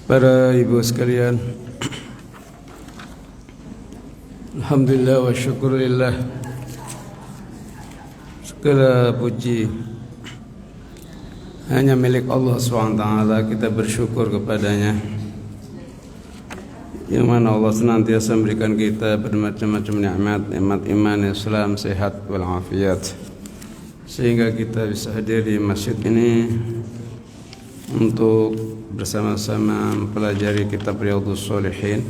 Para ibu sekalian, alhamdulillah wa syukurillah, segala puji hanya milik Allah SWT. Kita bersyukur kepadanya, yang mana Allah senantiasa memberikan kita bermacam-macam nikmat iman, Islam, sehat walafiat, sehingga kita bisa hadir di masjid ini untuk bersama-sama mempelajari kitab Riyadhus Shalihin.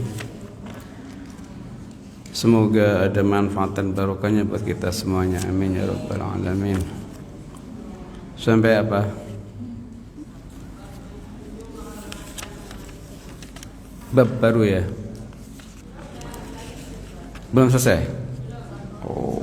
Semoga ada manfaat dan barokahnya buat kita semuanya, amin ya rabbal alamin. Sampai apa? Bab baru ya? Belum selesai? Oh.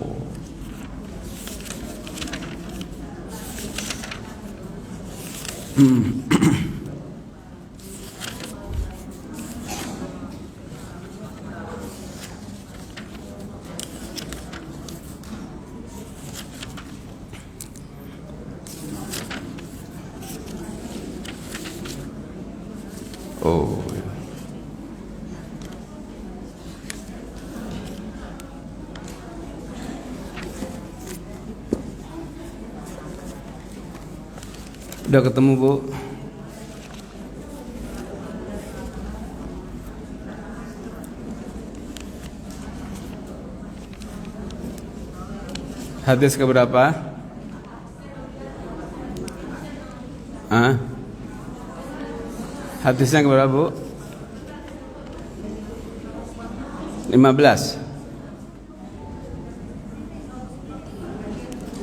Oh. Udah ketemu, Bu? Hadis keberapa? Hadisnya keberapa, Bu? 15.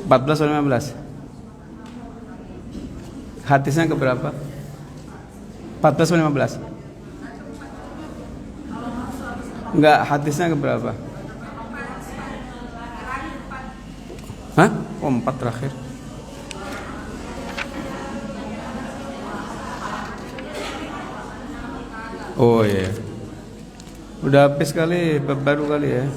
14 atau 15? Hadisnya keberapa? 14 atau 15? Enggak, hadisnya keberapa? Hah? Oh, 4 terakhir. Oh iya. Udah habis kali, baru kali ya.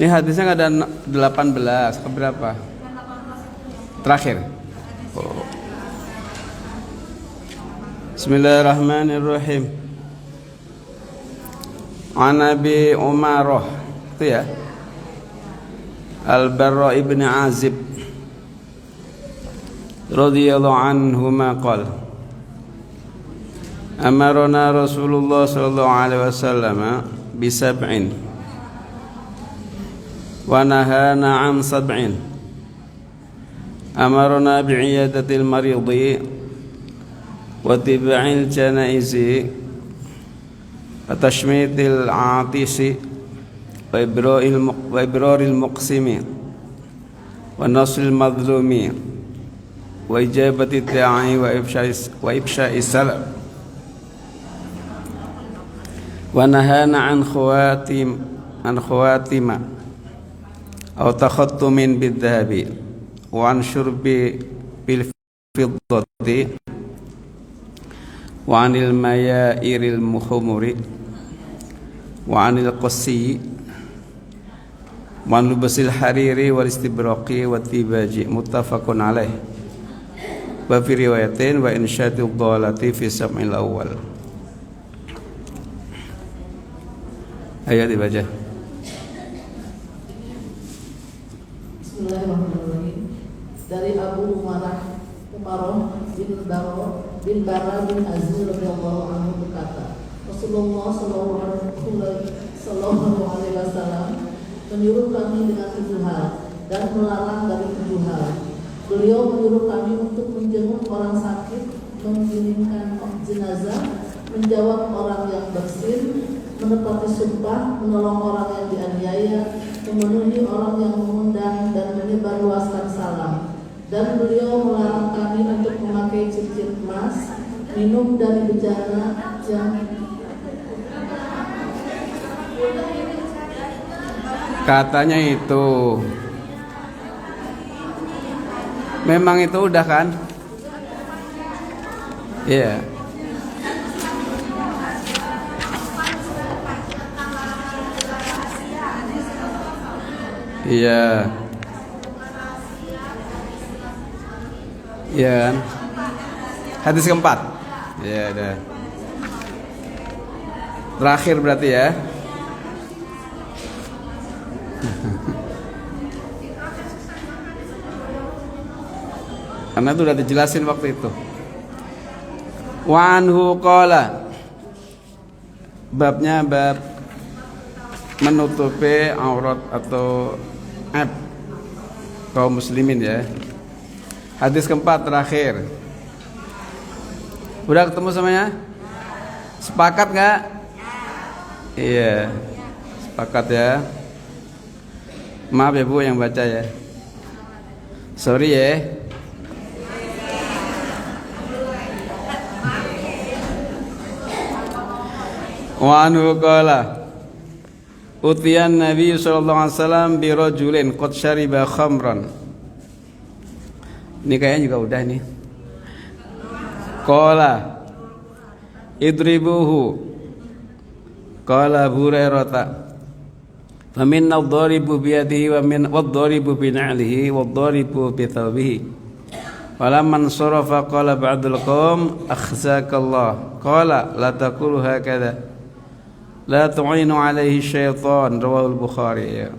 Ini hadisnya ada 18, keberapa? Terakhir. Oh. Bismillahirrahmanirrahim. An Abi Umarah, itu ya, Al-Barra ibn Azib radhiyallahu anhuma qala amarna Rasulullah sallallahu alaihi wasallam bi sab'in wa nahana an sab'in. Amarna bi'iyadatil maridi wa tib'il janaizi wa tashmitil atisi wa ibraril muqsimi wa nasril madlumi wa ijabati da'i wa ifsha'i salam wa nahana an khawatima aw takhattumin bidhahabi wa an syurbi bil fiddati wa anil mayairil mukhumuri wa anil qassi wa an lubasil hariri wal istibraqi wa tibaji. Muttafaqun alaih. Wa fi riwayatin wa insyadul dhalati fi sam'il awal. Ayat dibaca. Bismillahirrahmanirrahim. Dari Abu Umarah bin Barra bin Azib radhiyallahu anhu berkata, Rasulullah sallallahu alaihi wasallam menyuruh kami dengan 7 hal dan melarang dari 7 hal. Beliau menyuruh kami untuk menjenguk orang sakit, mengirimkan jenazah, menjawab orang yang bersin, menepati sumpah, menolong orang yang dianiaya, memenuhi orang yang mengundang, dan menyebarluaskan salam. Dan beliau melarang kami untuk memakai cincin emas, minum dari bejana yang katanya itu memang itu udah kan? Iya. Yeah. Iya. Ya kan? Hadis keempat. Ya udah. Terakhir berarti ya. Karena itu udah dijelasin waktu itu. Wa anhu qala. Babnya bab menutupi aurat atau aib kaum muslimin ya. Hadis keempat terakhir. Udah ketemu semuanya? Sepakat nggak? Iya, sepakat ya. Maaf ya Bu yang baca ya. Sorry ya. Wa anhu qala utiyan Nabi sallallahu alaihi wasallam bi rajulin qad syariba khamran. Ini kayaknya juga udah nih. Qala idribuhu. Qala Abu Hurairah faminna ad-daribu bi yadihi wa min wad-daribu bi na'lihi wad-daribu bi thawbihi. Falamman sarafa qala ba'dul qaum akhzakallah. Qala la taqulu hakadha. La tu'inu alaihi syaitan. Rawahul Bukhari ya.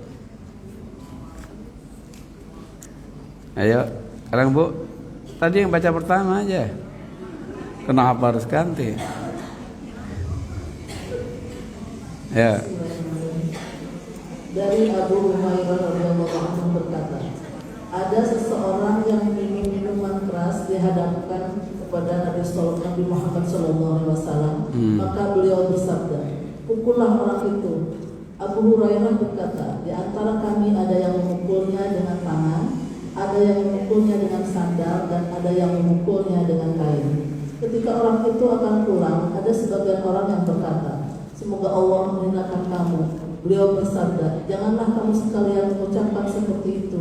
Ayo sekarang Bu. Tadi yang baca pertama aja. Kenapa harus ganti? Ya. Dari Abu Hurairah radhiyallahu anhu berkata, ada seseorang yang minum minuman keras dihadapkan kepada Nabi Muhammad SAW. Maka beliau bersabda, pukullah orang itu. Abu Hurairah berkata, di antara kami ada yang memukulnya dengan tangan, ada yang memukulnya dengan sandal, dan ada yang memukulnya dengan kain. Ketika orang itu akan pulang, ada sebagian orang yang berkata, semoga Allah menghinakan kamu. Beliau bersabda, janganlah kamu sekalian mengucapkan seperti itu.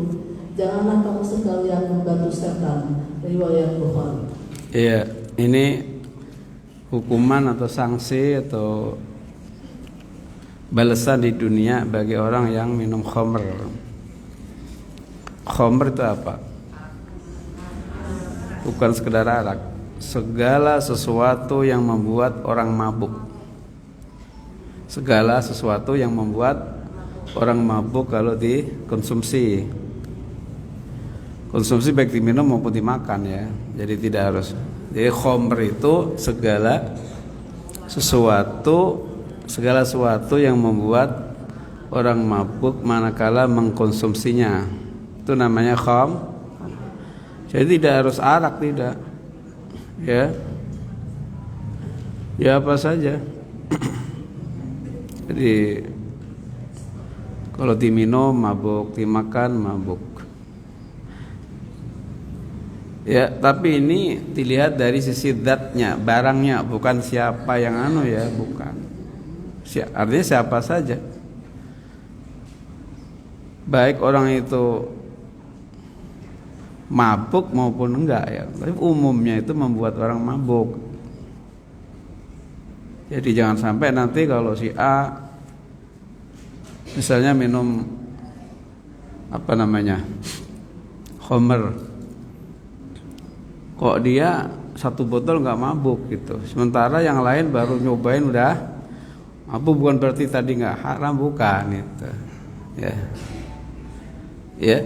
Janganlah kamu sekalian membantu setan. Riwayat Bukhari. Iya, ini hukuman atau sanksi atau balasan di dunia bagi orang yang minum khamr. Khamr itu apa? Bukan sekedar arak, segala sesuatu yang membuat orang mabuk. Segala sesuatu yang membuat orang mabuk kalau dikonsumsi. Konsumsi baik diminum maupun dimakan ya. Jadi tidak harus. Jadi khamr itu segala sesuatu yang membuat orang mabuk manakala mengkonsumsinya. Itu namanya khamr. Jadi tidak harus arak, tidak. Ya. Ya apa saja. Jadi kalau diminum mabuk, dimakan mabuk. Ya, tapi ini dilihat dari sisi zatnya, barangnya, bukan siapa yang ya, bukan. Artinya siapa saja. Baik orang itu mabuk maupun enggak ya. Tapi umumnya itu membuat orang mabuk. Jadi jangan sampai nanti kalau si A misalnya minum khamr, kok dia satu botol nggak mabuk gitu, sementara yang lain baru nyobain udah mabuk. Bukan berarti tadi nggak haram, bukan itu ya.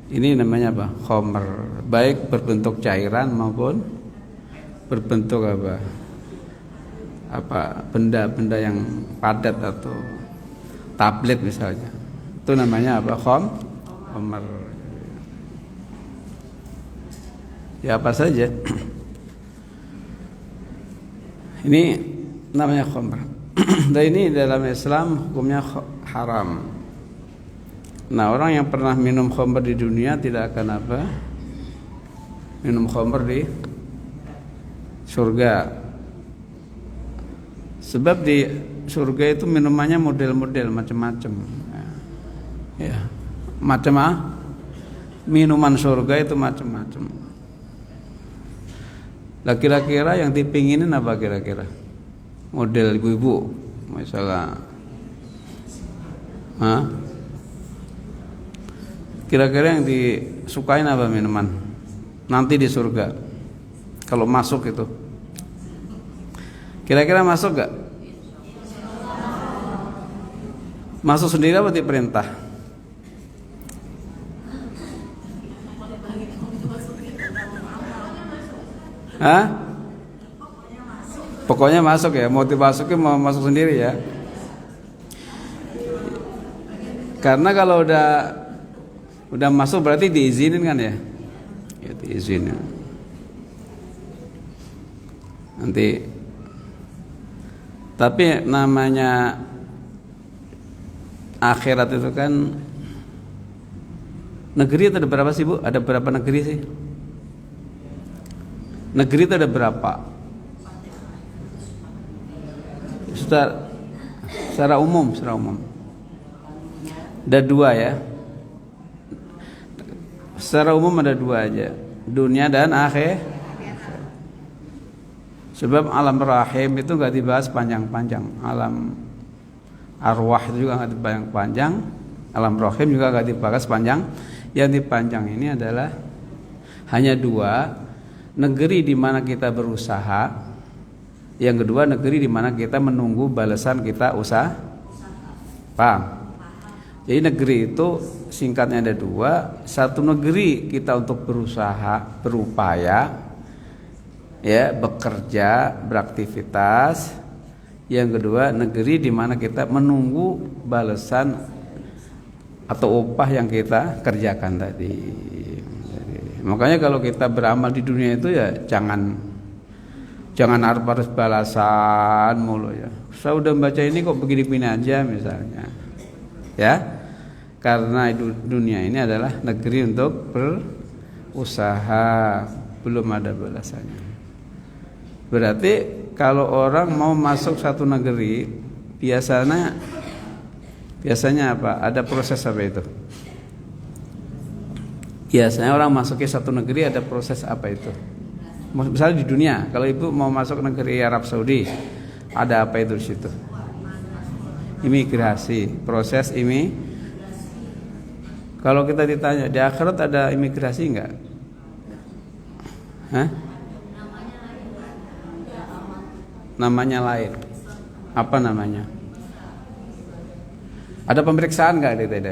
Ini namanya apa? Khamr, baik berbentuk cairan maupun berbentuk benda-benda yang padat atau tablet misalnya. Itu namanya apa? Khamr. Ya apa saja. Ini namanya khamr. Dan ini dalam Islam hukumnya haram. Nah, orang yang pernah minum khamr di dunia tidak akan minum khamr di surga. Sebab di surga itu minumannya model-model macam-macam. Ya, minuman surga itu macam-macam. Lah kira-kira yang dipinginin apa kira-kira? Model ibu-ibu, misalnya. Kira-kira yang disukain apa minuman? nanti di surga. Kalau masuk itu. Kira-kira masuk gak? Masuk sendiri apa diperintah? Hah? Pokoknya masuk ya, mau dimasukin mau masuk sendiri ya. Karena kalau udah masuk berarti diizinin kan ya? Ya diizinin. Nanti tapi namanya akhirat itu kan negeri itu ada berapa sih Bu? Ada berapa negeri sih? Negeri itu ada berapa? Secara umum. Ada 2 ya. Secara umum ada 2 aja, dunia dan akhir. Sebab alam rahim itu nggak dibahas panjang-panjang, alam arwah itu juga nggak dibahas panjang, alam rahim juga nggak dibahas panjang. Yang dipanjang ini adalah hanya 2, negeri di mana kita berusaha. Yang kedua, negeri di mana kita menunggu balasan kita usaha. Paham? Jadi negeri itu singkatnya ada 2. Satu negeri kita untuk berusaha, berupaya, ya, bekerja, beraktivitas. Yang kedua, negeri di mana kita menunggu balasan atau upah yang kita kerjakan tadi. Jadi, makanya kalau kita beramal di dunia itu ya jangan harus balasan mulu ya. Saya udah baca ini kok begini-begini aja misalnya. Ya. Karena dunia ini adalah negeri untuk berusaha, belum ada balasannya. Berarti kalau orang mau masuk satu negeri, biasanya apa? Ada proses apa itu? Biasanya orang masuki satu negeri ada proses apa itu? Misalnya di dunia, kalau ibu mau masuk negeri Arab Saudi, ada apa itu di situ? Imigrasi, proses Kalau kita ditanya di akhirat ada imigrasi enggak? Hah? Namanya lain. Apa namanya? Ada pemeriksaan enggak di TD?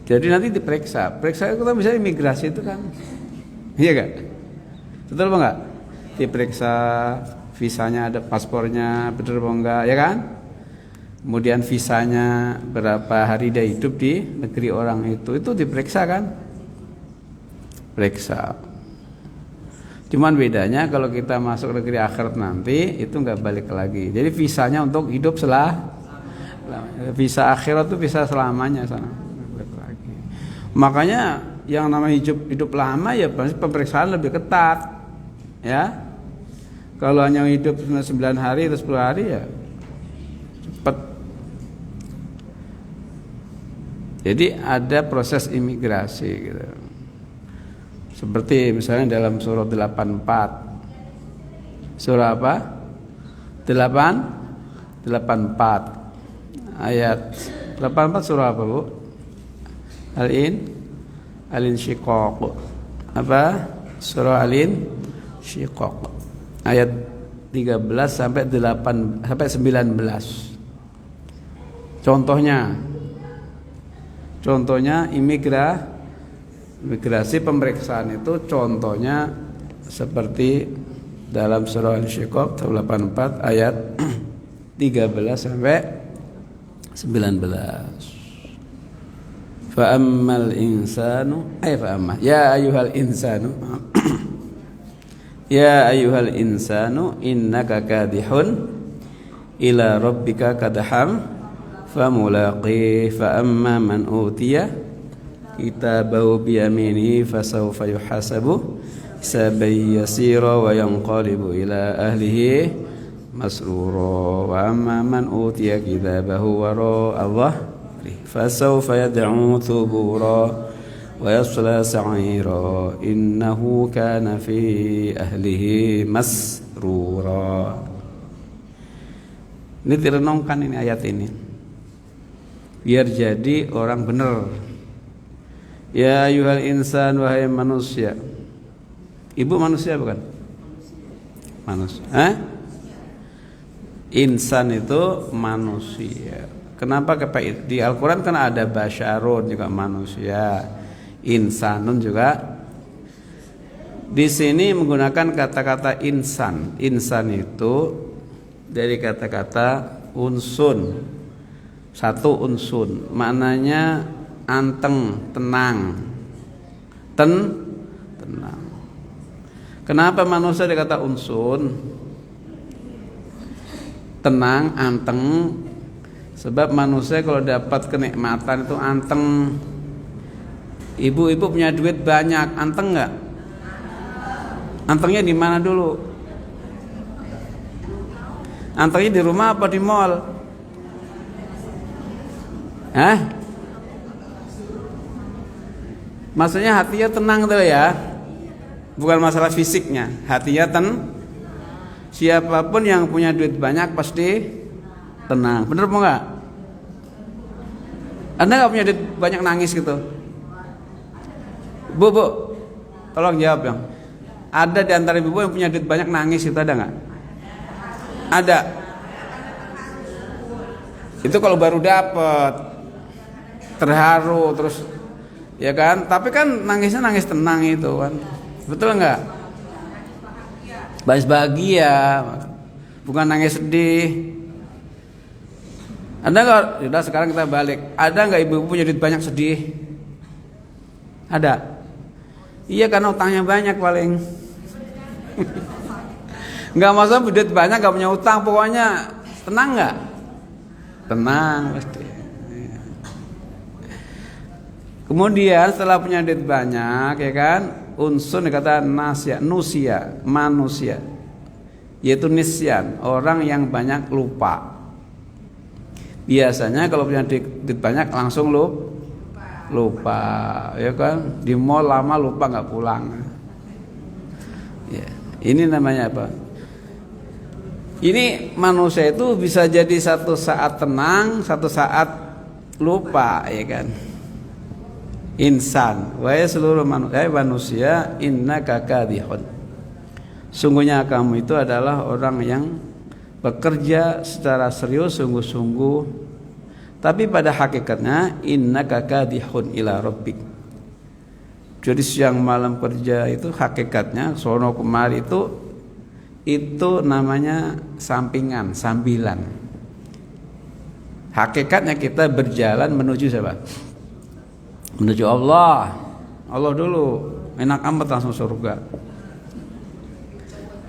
Jadi nanti diperiksa. Periksa itu kan bisa imigrasi itu kan. Iya gak? Betul apa enggak? Diperiksa visanya, ada paspornya, betul apa enggak, ya kan? Kemudian visanya, berapa hari dia hidup di negeri orang itu diperiksa kan? Periksa. Cuman bedanya kalau kita masuk negeri akhirat nanti itu enggak balik lagi. Jadi visanya untuk hidup visa akhirat itu bisa selamanya sana. Makanya yang namanya hidup lama ya pasti pemeriksaan lebih ketat, ya. Kalau hanya hidup 9 hari atau 10 hari ya cepat. Jadi ada proses imigrasi gitu. Seperti misalnya dalam surah 84. Surah apa? 84 ayat 84 surah apa Bu? Al-Insyiqaq. Apa? Surah Al-Insyiqaq. Ayat 13 sampai 19. Contohnya imigrasi pemeriksaan itu contohnya seperti dalam surah Al-Insyiqaq 84 ayat 13 sampai 19. Fa'ammal insanu ya ayyuhal insanu innaka kadihun ila rabbika kadham famulaqih fa'amma man utiya kitabahu biyaminihi fasawfa yuhasabu hisaban yasira wa yanqalibu ila ahlihi masrura wa amma man utiya kitabahu wara'a fasawfa yad'u thubura wa yasla sa'ira innahu kana fi ahlihi masrura. Ini direnungkan ini ayat ini biar jadi orang benar Ya ayyuhal insan, wahai manusia. Ibu manusia bukan? Manusia. Insan itu manusia. Kenapa di Al-Quran kan ada basyarun juga manusia, insanun juga. Di sini menggunakan kata-kata insan. Insan itu dari kata-kata unsun. Satu unsun, maknanya anteng, tenang. Tenang. Kenapa manusia dikata unsun? Tenang, anteng. Sebab manusia kalau dapat kenikmatan itu anteng. Ibu-ibu punya duit banyak, anteng nggak? Antengnya di mana dulu? Antengnya di rumah apa di mall? Maksudnya hatinya tenang tuh ya. Bukan masalah fisiknya, hatinya siapapun yang punya duit banyak pasti tenang. Bener apa enggak? Anda nggak punya duit banyak nangis gitu? Bu, tolong jawab yang. Ada di antara ibu yang punya duit banyak nangis itu ada nggak? Ada. Itu kalau baru dapet, terharu terus, ya kan? Tapi kan nangisnya nangis tenang itu kan, betul nggak? Bahagia, bukan nangis sedih. Ada nggak? Sudah sekarang kita balik. Ada nggak ibu punya duit banyak sedih? Ada. Iya karena utangnya banyak paling. Nggak masalah duit banyak nggak punya utang, pokoknya tenang nggak? Tenang pasti. Kemudian setelah punya duit banyak, ya kan? Unsun dikata nusia, manusia. Yaitu nisyan, orang yang banyak lupa. Biasanya kalau punya duit banyak langsung lupa, ya kan? Di mall lama lupa nggak pulang. Ya, ini namanya apa? Ini manusia itu bisa jadi satu saat tenang, satu saat lupa, ya kan? Insan, wahai seluruh manusia, innaka kadhihun. Sungguhnya kamu itu adalah orang yang bekerja secara serius, sungguh-sungguh. Tapi pada hakikatnya innaka kadhihun ila rabbik. Jadi siang malam kerja itu hakikatnya sono kemari itu namanya sampingan, sambilan. Hakikatnya kita berjalan menuju siapa? Menuju Allah. Allah dulu, enak amat langsung surga.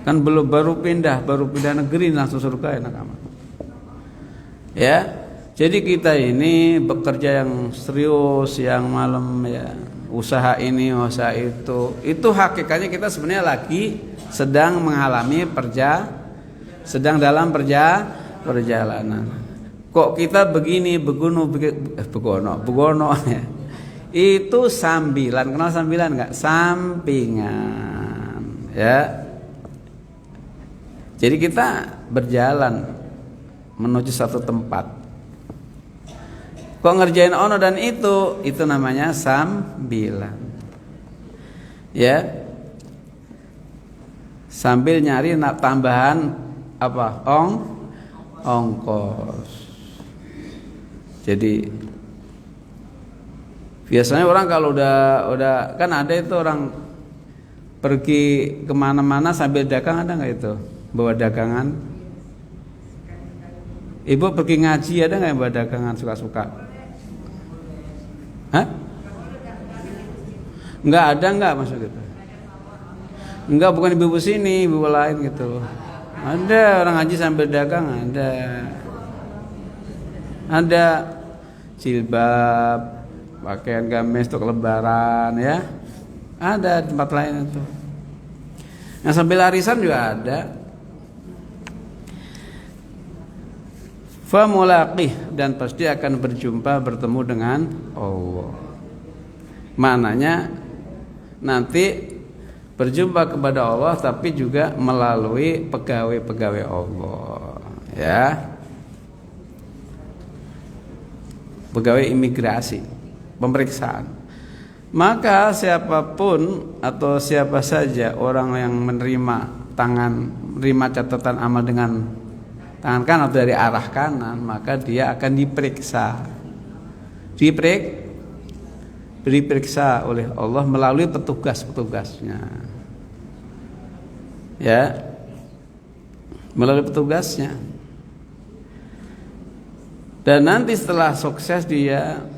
Kan baru pindah negeri langsung surga, enak amat. Ya. Jadi kita ini bekerja yang serius, yang malam ya, usaha ini, usaha itu hakikatnya kita sebenarnya lagi sedang mengalami sedang dalam perjalanan. Kok kita begini begono ya. Itu sambilan. Kenal sambilan enggak? Sampingan, ya. Jadi kita berjalan menuju satu tempat. Kok ngerjain ono dan itu namanya sambilan. Ya. Sambil nyari tambahan apa? Ongkos. Jadi biasanya orang kalau udah kan ada itu orang pergi kemana-mana sambil dagang, ada nggak itu? Bawa dagangan. Ibu pergi ngaji ada nggak yang bawa dagangan suka-suka? Hah? Nggak ada nggak maksud gitu? Nggak, bukan ibu sini, ibu lain gitu. Ada orang ngaji sambil dagang, ada jilbab, pakaian gamis untuk lebaran, ya. Ada tempat lain itu. Yang sambil arisan juga ada. Famulaqih, dan pasti akan bertemu dengan Allah. Maknanya nanti berjumpa kepada Allah tapi juga melalui pegawai-pegawai Allah, ya. Pegawai imigrasi, pemeriksaan. Maka siapapun atau siapa saja orang yang menerima catatan amal dengan tangan kanan atau dari arah kanan, maka dia akan diperiksa oleh Allah melalui petugas-petugasnya. Ya, melalui petugasnya. Dan nanti setelah sukses dia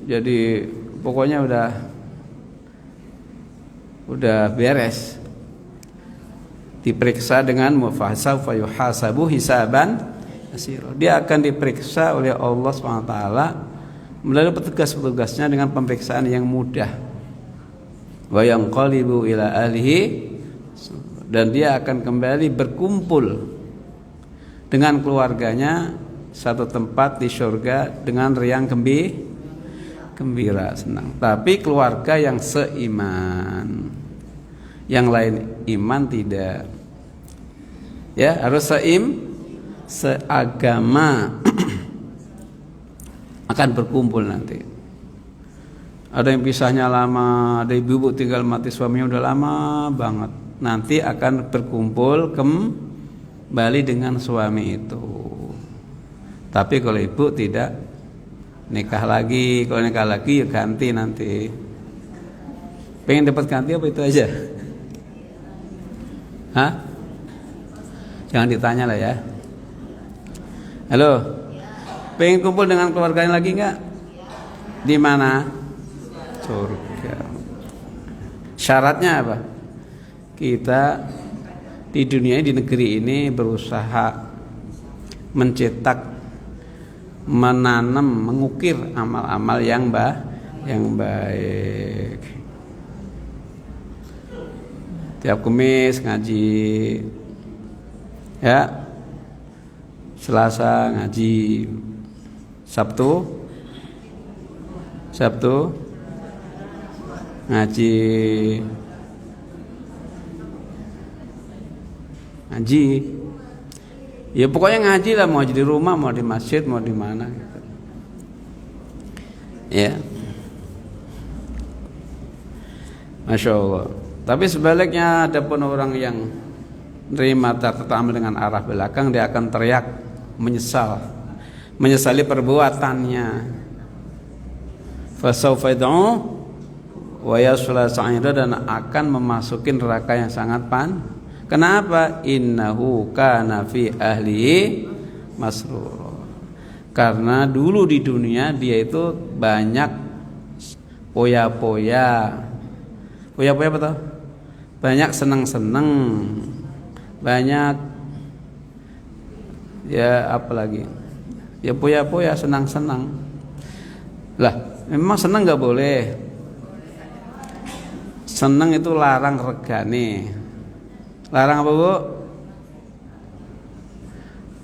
jadi pokoknya udah beres, diperiksa dengan mufahasabu fayuhasabu hisaban yasira. Dia akan diperiksa oleh Allah SWT melalui petugas-petugasnya dengan pemeriksaan yang mudah. Wa yanqalibu ila ahlihi, dan dia akan kembali berkumpul dengan keluarganya satu tempat di surga dengan riang gembira, senang. Tapi keluarga yang seiman, yang lain iman tidak. Ya, harus seagama akan berkumpul nanti. Ada yang pisahnya lama, ada ibu tinggal mati suaminya udah lama banget. Nanti akan berkumpul kembali dengan suami itu. Tapi kalau ibu tidak nikah lagi, kalau nikah lagi ya ganti nanti. Pengen dapat ganti apa itu aja? Hah? Jangan ditanya lah ya. Halo, pengen kumpul dengan keluarganya lagi nggak? Di mana? Surga. Syaratnya apa? Kita di dunia, di negeri ini berusaha mencetak, menanam, mengukir amal-amal yang baik. Tiap Kamis ngaji, ya. Selasa ngaji, Sabtu ngaji. Ya pokoknya ngaji lah, mau di rumah, mau di masjid, mau di mana gitu. Ya. Masya Allah. Tapi sebaliknya ada pun orang yang nerima catatan amal dengan arah belakang, dia akan teriak menyesali perbuatannya. Fasawfa yad'u wa yasla sa'ira, dan akan memasuki neraka yang sangat Kenapa? Innahu kana fi ahlihi masrur. Karena dulu di dunia dia itu banyak poya-poya. Poya-poya apa tuh? Banyak senang-senang. Banyak ya apa lagi? Ya poya-poya, senang-senang. Lah, memang senang enggak boleh. Senang itu larang regane. Larang apa bu?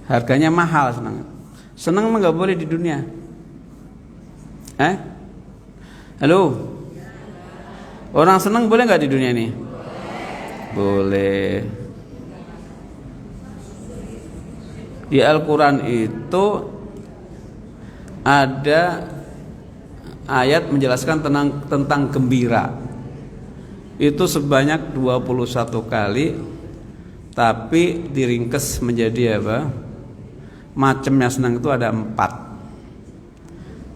Harganya mahal senang. Senang mah nggak boleh di dunia. Halo? Orang senang boleh nggak di dunia ini? Boleh. Di Al-Quran itu ada ayat menjelaskan tentang gembira. Itu sebanyak 21 kali, tapi diringkes menjadi apa? Macamnya senang itu ada 4.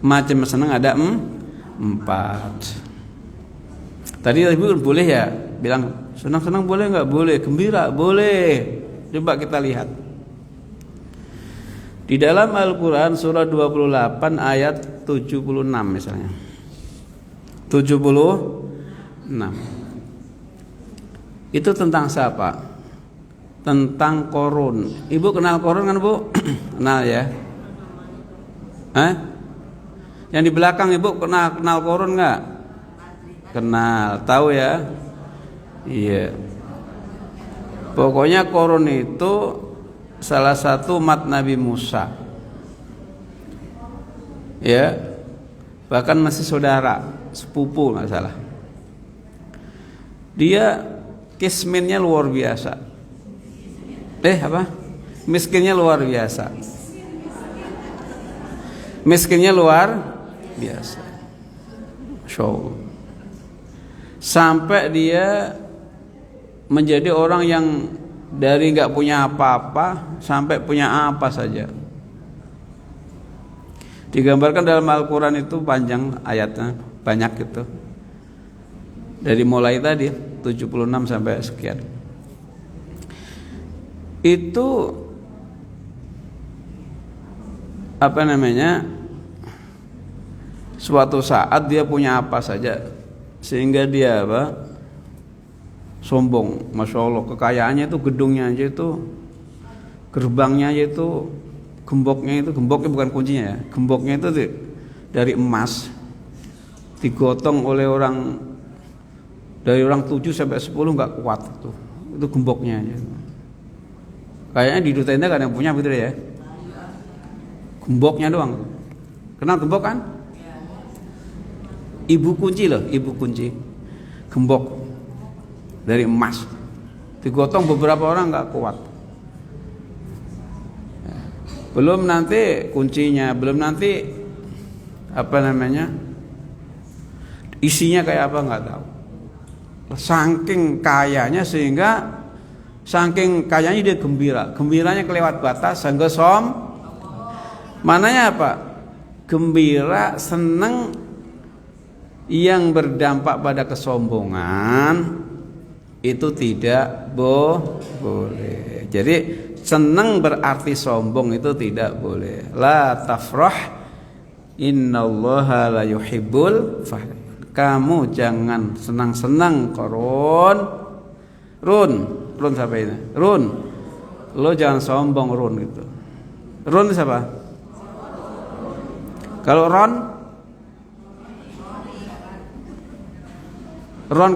Macamnya senang ada 4. Tadi ibu boleh ya bilang senang-senang boleh nggak? Boleh. Gembira boleh. Coba kita lihat di dalam Al-Quran surah 28 ayat 76 misalnya. 76 itu tentang siapa? Tentang Qarun. Ibu kenal Qarun kan bu? Kenal ya? Yang di belakang ibu kenal Qarun nggak? Kenal, tahu ya? Iya. Pokoknya Qarun itu salah satu umat Nabi Musa. Ya, bahkan masih saudara, sepupu nggak salah. Dia kisminnya luar biasa. Miskinnya luar biasa. Miskinnya luar biasa. Masya Allah. sampai dia menjadi orang yang dari nggak punya apa-apa sampai punya apa saja. Digambarkan dalam Al-Quran itu panjang ayatnya, banyak gitu. Dari mulai tadi 76 sampai sekian. Itu apa namanya? Suatu saat dia punya apa saja sehingga dia apa? Sombong. Masya Allah, kekayaannya itu gedungnya aja itu, gerbangnya aja itu, gemboknya bukan kuncinya ya. Gemboknya itu dari emas, digotong oleh orang dari orang 7 sampai 10 nggak kuat itu. Itu gemboknya aja. Kayaknya di duta Indah gak ada yang punya begitu ya. Gemboknya doang. Kenal gembok kan? Ibu kunci loh, ibu kunci. Gembok dari emas. Digotong beberapa orang nggak kuat. Belum nanti kuncinya, belum nanti apa namanya? Isinya kayak apa nggak tahu. Saking kayanya sehingga saking kayanya dia gembira. Gembiranya kelewat batas sehingga mananya apa? Gembira, seneng yang berdampak pada kesombongan itu tidak boleh. Jadi seneng berarti sombong itu tidak boleh. La tafrah innallaha la yuhibbul farih. Kamu jangan senang-senang koron. Run siapa ini? Run. Lo jangan sombong Run gitu. Run siapa? Kalau Ron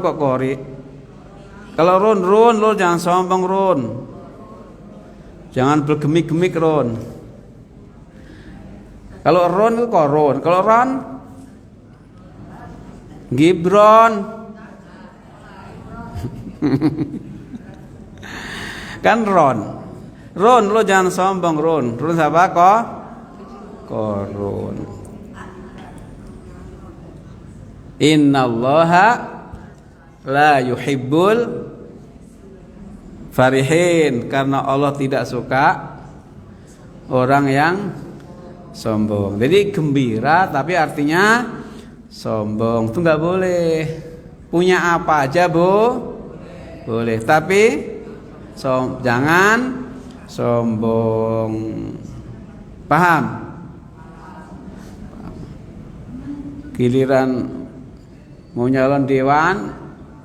kok Kori. Kalau Run lo jangan sombong Run. Jangan bergemik-gemik Ron. Kalau Ron itu Koron. Kalau Ron Gibron. Kan Ron lo jangan sombong Ron siapa kok? Koron. Innallaha la yuhibbul farihin, karena Allah tidak suka orang yang sombong. Jadi gembira tapi artinya sombong itu nggak boleh. Punya apa aja boleh, tapi jangan sombong. Paham? Giliran mau nyalon dewan,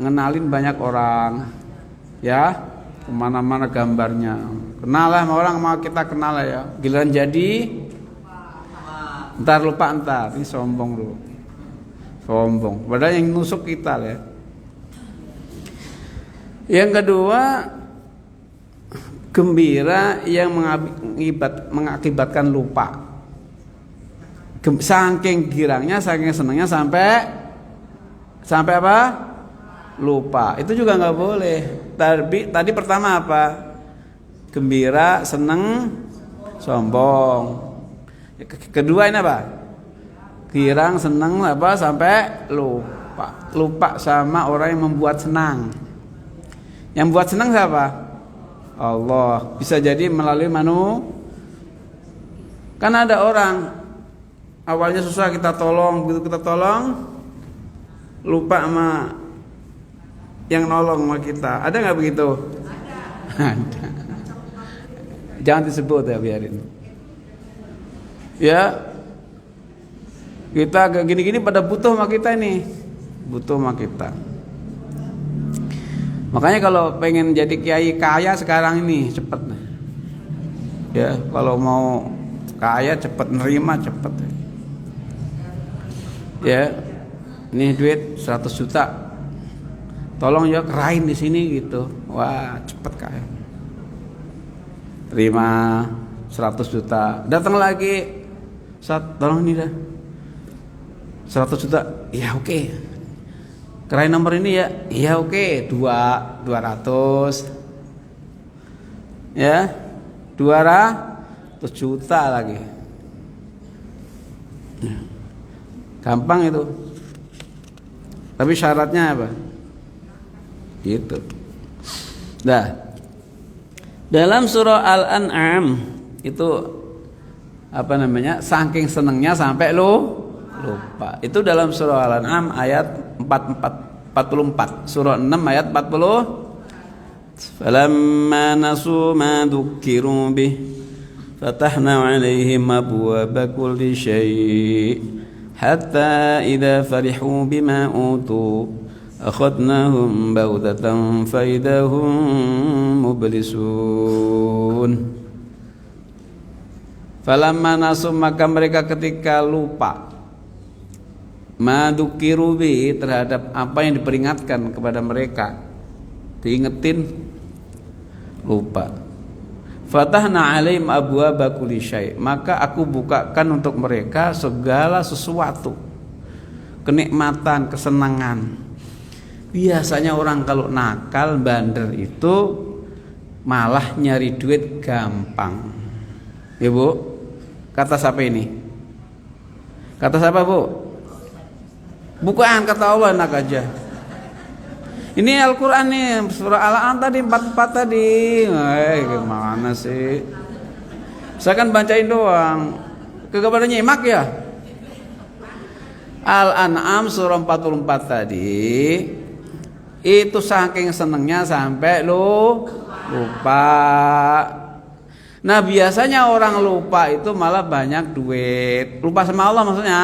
ngenalin banyak orang, ya, kemana-mana gambarnya. Kenal lah sama orang, mau kita kenal lah ya. Giliran jadi, ntar lupa ini sombong dulu. Sombong, padahal yang nusuk kita ya. Yang kedua, gembira yang mengakibatkan lupa. Saking girangnya, saking senangnya sampai apa? Lupa. Itu juga nggak boleh. Tadi pertama apa? Gembira, seneng, sombong. Kedua ini apa? Girang, seneng apa sampai lupa. Lupa sama orang yang membuat senang. Yang buat senang siapa? Allah. Bisa jadi melalui kan ada orang awalnya susah kita tolong, begitu kita tolong lupa sama yang nolong sama kita. Ada nggak begitu? Ada. Jangan disebut ya, biarin. Ya, kita gini-gini pada butuh sama kita ini, butuh sama kita. Makanya kalau pengen jadi kiai kaya sekarang ini cepet, ya. Kalau mau kaya cepet, nerima cepet, ya. Ini duit 100 juta, tolong ya kerain di sini gitu. Wah, cepet kaya. Terima 100 juta, datang lagi, tolong ini dah 100 juta, ya oke. Kerain nomor ini ya, iya oke, 200, ya, 200 juta lagi, gampang itu. Tapi syaratnya apa? Gitu. Nah, dalam surah Al-An'am itu saking senengnya sampai lupa. Itu dalam surah Al-An'am ayat 44. Surah 6 ayat 40. Falamma nasu ma dzukiru bih fatahna 'alaihim abwaaba kulli syai' hatta idza farihu bima utu akhadnahum baghtatan fa idahum mublisun. Falamma nasu, maka mereka ketika lupa madzukiru bi, terhadap apa yang diperingatkan kepada mereka, diingetin lupa. Fatahna 'alaihim abwaaba kulli syai', maka aku bukakan untuk mereka segala sesuatu, kenikmatan, kesenangan. Biasanya orang kalau nakal, bandel itu malah nyari duit gampang. Ya Bu, kata siapa ini? Kata siapa Bu? Bukan, kata Allah, enak aja. Ini Al-Quran nih, surah Al-An'am tadi 44 tadi. Gimana sih? Saya kan bacain doang. Kagak pada nyimak ya? Al-An'am surah 44 tadi. Itu saking senengnya sampai lupa. Nah, biasanya orang lupa itu malah banyak duit. Lupa sama Allah maksudnya.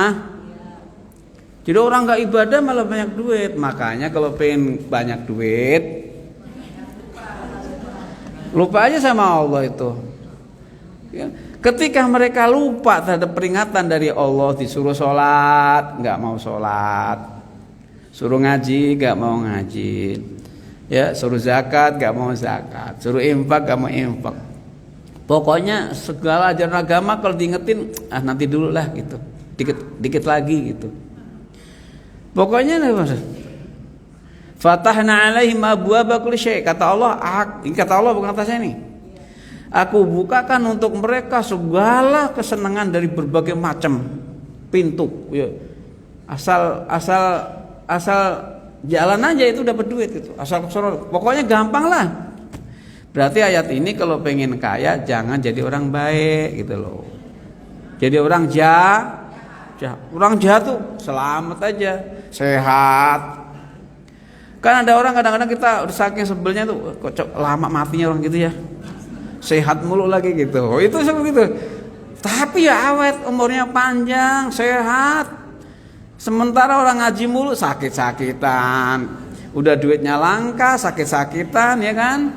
Jadi orang gak ibadah malah banyak duit. Makanya kalau pengen banyak duit, lupa aja sama Allah itu. Ketika mereka lupa terhadap peringatan dari Allah, disuruh sholat gak mau sholat, suruh ngaji gak mau ngaji, ya, suruh zakat gak mau zakat, suruh infak gak mau infak. Pokoknya segala ajaran agama kalau diingetin, nanti dulu lah gitu, dikit lagi gitu. Pokoknya Fatahna 'alaihim abwaaba kulli syai'. Kata Allah, ini kata Allah bukan kata saya nih. Aku bukakan untuk mereka segala kesenangan dari berbagai macam pintu. Ya. Asal jalan aja itu dapat duit gitu. Asal kesana, pokoknya gampang lah. Berarti ayat ini kalau pengen kaya jangan jadi orang baik gitu loh. Jadi orang jahat. Orang jahat tuh selamat aja, sehat. Kan ada orang kadang-kadang kita udah saking sebelnya tuh, kok lama matinya orang gitu ya, sehat mulu lagi gitu. Itu seperti itu. Tapi ya awet, umurnya panjang, sehat. Sementara orang ngaji mulu sakit-sakitan, udah duitnya langka, sakit-sakitan, ya kan?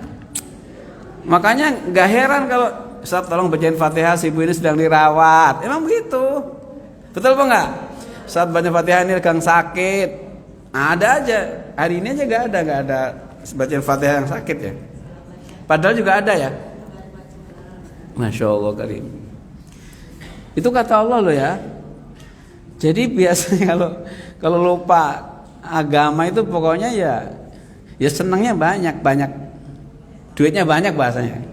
Makanya nggak heran kalau Ustaz tolong bacain Fatihah, si ibu ini sedang dirawat. Emang begitu. Betul apa enggak? Saat baca Fatihah ini regang sakit, ada aja. Hari ini aja nggak ada bacaan Fatihah yang sakit ya. Padahal juga ada ya. Masya Allah karim. Itu kata Allah loh ya. Jadi biasanya kalau lupa agama itu pokoknya ya senangnya banyak, duitnya banyak bahasanya.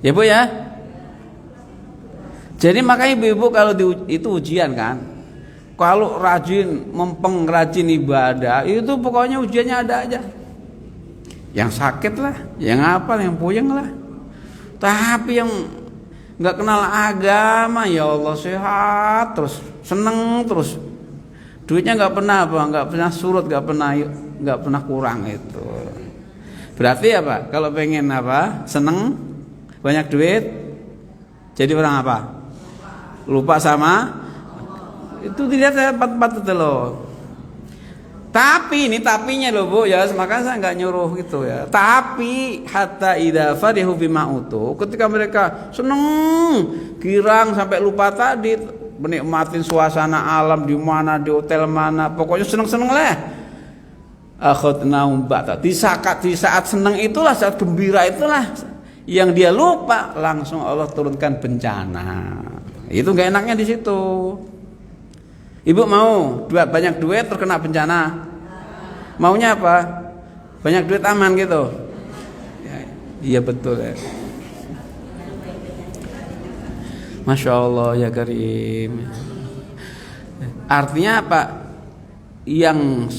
Ya Bu ya. Jadi makanya ibu-ibu kalau itu ujian kan, kalau rajin ibadah itu pokoknya ujiannya ada aja. Yang sakit lah, yang apa, yang puyeng lah. Tapi yang nggak kenal agama, ya Allah sehat terus, seneng terus, duitnya nggak pernah surut, nggak pernah kurang itu. Berarti apa? Kalau pengen seneng, banyak duit, jadi orang apa? Lupa sama itu, dilihat saya 44 itu loh. Tapi ini tapinya loh Bu ya, makanya saya nggak nyuruh gitu ya. Tapi hatta idza farihu bima utu, ketika mereka seneng girang sampai lupa tadi, menikmatin suasana alam di mana, di hotel mana, pokoknya seneng lah. Akhadnahum ba'ta, di saat seneng itulah, saat gembira itulah yang dia lupa, langsung Allah turunkan bencana. Itu gak enaknya di situ. Ibu mau banyak duit terkena bencana? Maunya apa? Banyak duit aman gitu? Ya, iya betul ya. Masya Allah ya Karim. Artinya apa? Yang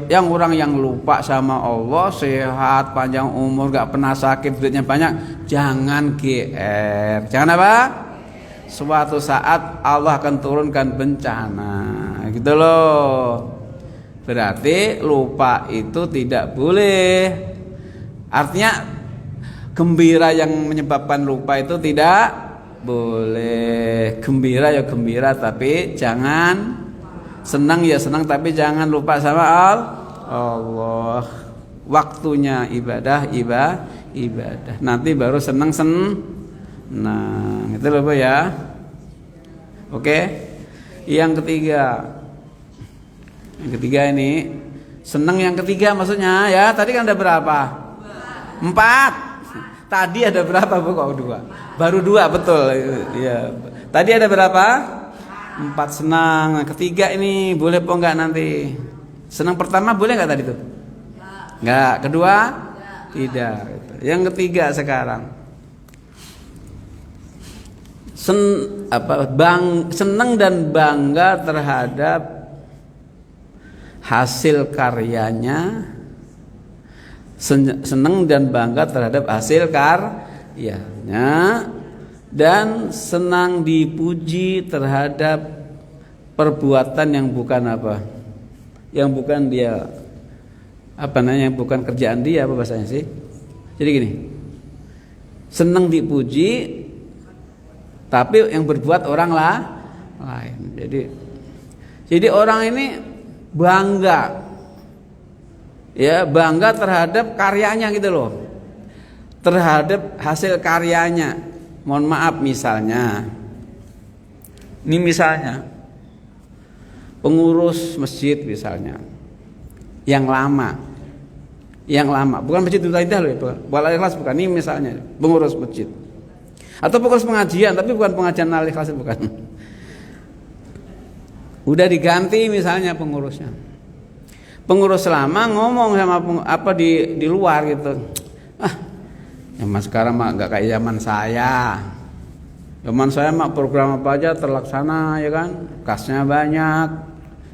yang orang yang lupa sama Allah, sehat, panjang umur, gak pernah sakit, duitnya banyak, jangan GR. Jangan apa? Suatu saat Allah akan turunkan bencana, gitu loh. Berarti lupa itu tidak boleh. Artinya gembira yang menyebabkan lupa itu tidak boleh. Gembira ya gembira, tapi jangan, senang ya senang, tapi jangan lupa sama Allah. Waktunya ibadah, ibadah. Nanti baru senang. Nah, itu loh ya. Oke. Yang ketiga ini senang, yang ketiga maksudnya ya. Tadi kan ada berapa? 4. Tadi ada berapa Bu? Kok 2? Baru 2, betul. Ya. Tadi ada berapa? 4 senang. Nah, ketiga ini boleh apa enggak nanti? Senang pertama boleh enggak tadi tuh? Enggak. Kedua? Tidak. Yang ketiga sekarang. Senang dan bangga terhadap hasil karyanya. Senang dan bangga terhadap hasil karyanya, dan senang dipuji terhadap perbuatan yang bukan apa? Yang bukan dia yang bukan kerjaan dia, apa bahasanya sih? Jadi gini. Senang dipuji tapi yang berbuat orang lain. Jadi orang ini bangga, ya, bangga terhadap karyanya gitu loh, terhadap hasil karyanya. Mohon maaf, misalnya pengurus masjid misalnya yang lama, bukan masjid itu tadi loh, bukan Al-Ikhlas, bukan. Ini misalnya pengurus masjid atau pengurus pengajian, tapi bukan pengajian Al-Ikhlas, bukan. Udah diganti misalnya pengurusnya. Pengurus lama ngomong sama di luar gitu. Zaman sekarang mah enggak kayak zaman saya. Zaman saya mah program apa aja terlaksana, ya kan? Kasnya banyak.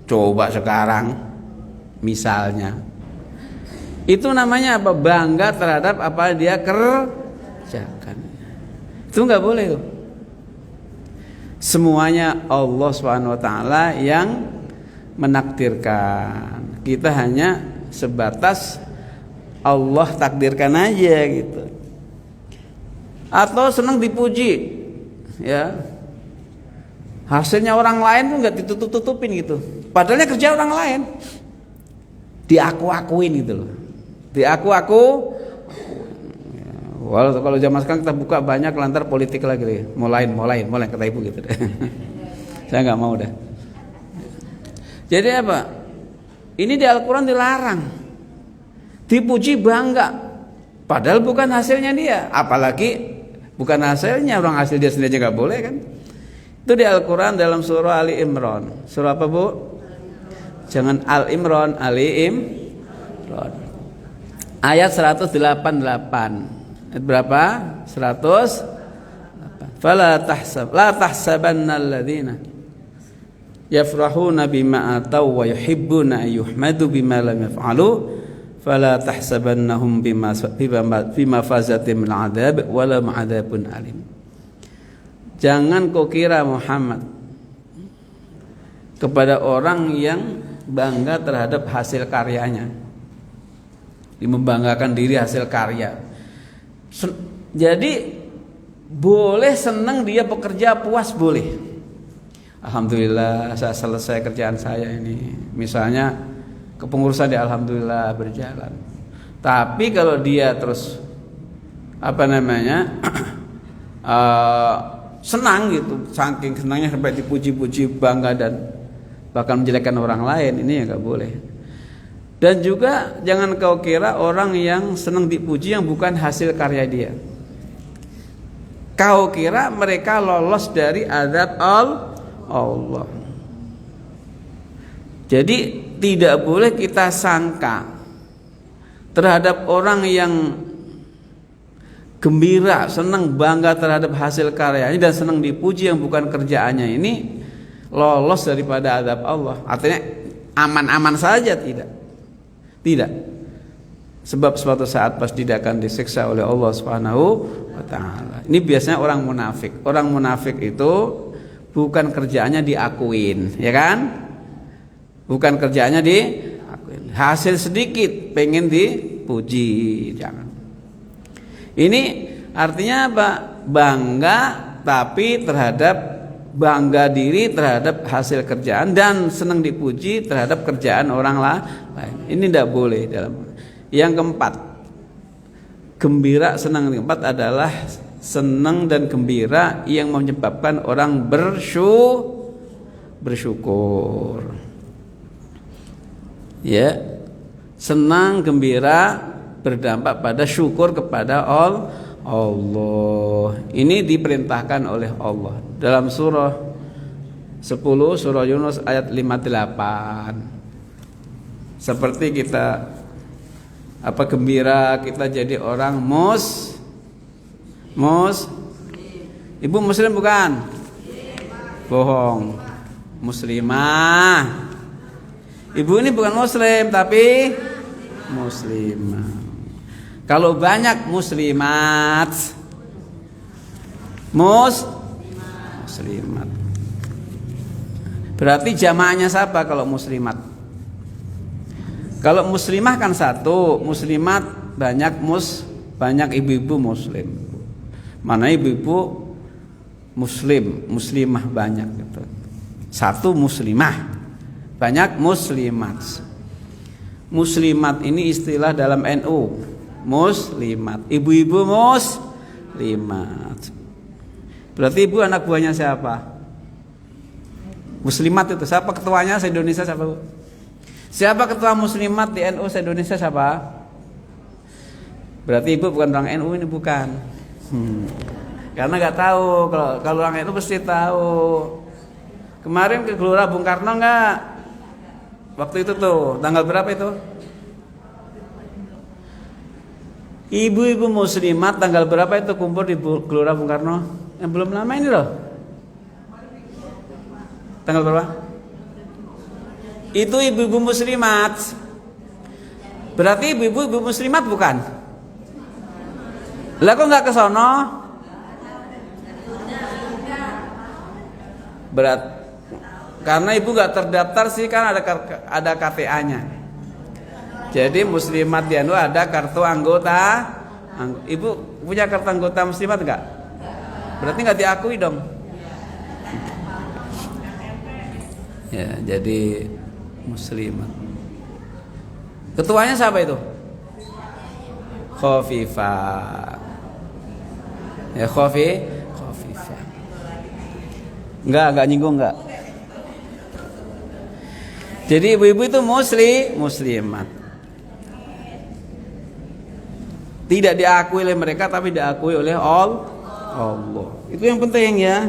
Coba sekarang misalnya. Itu namanya apa? Bangga terhadap apa dia kerjakan. Itu enggak boleh tuh. Semuanya Allah SWT yang menakdirkan. Kita hanya sebatas Allah takdirkan aja gitu. Atau senang dipuji, ya. Hasilnya orang lain tuh nggak ditutup-tutupin gitu. Padahalnya kerja orang lain diaku-akuin gitu loh. Kalau zaman sekarang kita buka banyak lantar politik lagi, mulai kata ibu gitu deh. Saya nggak mau dah. Jadi apa? Ini di Al-Quran dilarang, dipuji bangga, padahal bukan hasilnya dia, apalagi bukan hasilnya orang, hasil dia sendiri aja nggak boleh kan? Itu di Al-Quran dalam surah Ali Imran. Surah apa Bu? Jangan Al-Imran, Ali Imran. Ayat 188. Ayat berapa? 108. Fala tahsabanna alladziina yafrahuna bima ataw wa yuhibbuna ayyuhmadu bima lam yaf'alu fala tahsabannahum bima fazatim min adab wala ma'adabun alim. Jangan kau kira Muhammad kepada orang yang bangga terhadap hasil karyanya, membanggakan diri hasil karya. Jadi boleh senang dia bekerja, puas boleh. Alhamdulillah saya selesai kerjaan saya ini. Misalnya kepengurusan dia, alhamdulillah berjalan. Tapi kalau dia terus senang gitu, saking senangnya sampai dipuji-puji, bangga dan bahkan menjelekkan orang lain, ini ya nggak boleh. Dan juga jangan kau kira orang yang senang dipuji yang bukan hasil karya dia. Kau kira mereka lolos dari azab Allah. Jadi tidak boleh kita sangka terhadap orang yang gembira, senang, bangga terhadap hasil karyanya dan senang dipuji yang bukan kerjaannya ini lolos daripada azab Allah. Artinya aman-aman saja, tidak. Tidak. Sebab suatu saat pasti dia akan disiksa oleh Allah Subhanahu wa taala. Ini biasanya orang munafik. Orang munafik itu bukan kerjaannya diakuin, ya kan? Bukan kerjaannya diakuin. Hasil sedikit pengen dipuji, jangan. Ini artinya apa? Bangga tapi bangga diri terhadap hasil kerjaan dan senang dipuji terhadap kerjaan orang lain. Ini tidak boleh dalam. Yang keempat, gembira senang. Yang keempat adalah senang dan gembira yang menyebabkan orang bersyukur. Ya, senang gembira berdampak pada syukur kepada Allah. Ini diperintahkan oleh Allah dalam surah 10 surah Yunus ayat 58. Seperti kita gembira kita jadi orang Ibu muslim bukan? Bohong. Muslimah. Ibu ini bukan muslim tapi muslimah. Kalau banyak muslimat berarti jamaahnya siapa kalau muslimat? Kalau muslimah kan satu, muslimat banyak ibu-ibu muslim. Mana ibu-ibu muslimah banyak gitu. Satu muslimah, banyak muslimat. Muslimat ini istilah dalam NU. Muslimat, ibu-ibu muslimat. Berarti ibu anak buahnya siapa? Muslimat itu siapa ketuanya se-Indonesia siapa, Bu? Siapa ketua muslimat di NU se-Indonesia siapa? Berarti ibu bukan orang NU ini, bukan. Karena nggak tahu. Kalau orang NU pasti tahu. Kemarin ke Gelora Bung Karno nggak? Waktu itu tuh tanggal berapa itu? Ibu-ibu muslimat tanggal berapa itu kumpul di Gelora Bung Karno? Yang belum lama ini loh. Tanggal berapa? Itu ibu-ibu muslimat. Berarti ibu-ibu muslimat bukan? Lah kok nggak ke sono? Karena ibu nggak terdaftar sih, kan ada KTA-nya. Jadi muslimat di anu ada kartu anggota. Ibu punya kartu anggota muslimat nggak? Berarti nggak diakui dong. Ya, jadi muslimat. Ketuanya siapa itu? Khofifah. Ya, Khofifah. Enggak nyinggung enggak. Jadi ibu-ibu itu muslimat. Tidak diakui oleh mereka tapi diakui oleh Allah. Itu yang penting ya.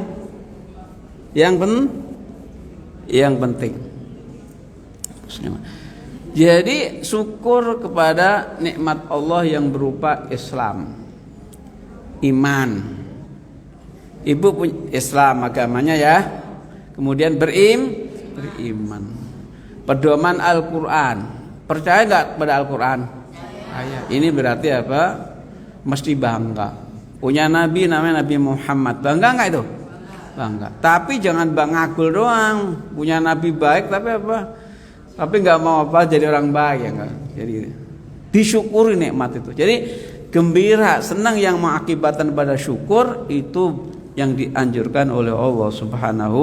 Yang penting. Jadi syukur kepada nikmat Allah yang berupa Islam, iman. Ibu punya Islam agamanya ya, kemudian beriman. Pedoman Al-Quran. Percaya nggak pada Al-Quran? Ini berarti apa? Mesti bangga. Punya Nabi namanya Nabi Muhammad. Bangga nggak itu? Bangga. Tapi jangan bangagul doang. Punya Nabi baik tapi apa? Tapi nggak mau jadi orang baik ya nggak. Jadi disyukuri nikmat itu. Jadi gembira, senang yang mengakibatkan pada syukur itu yang dianjurkan oleh Allah Subhanahu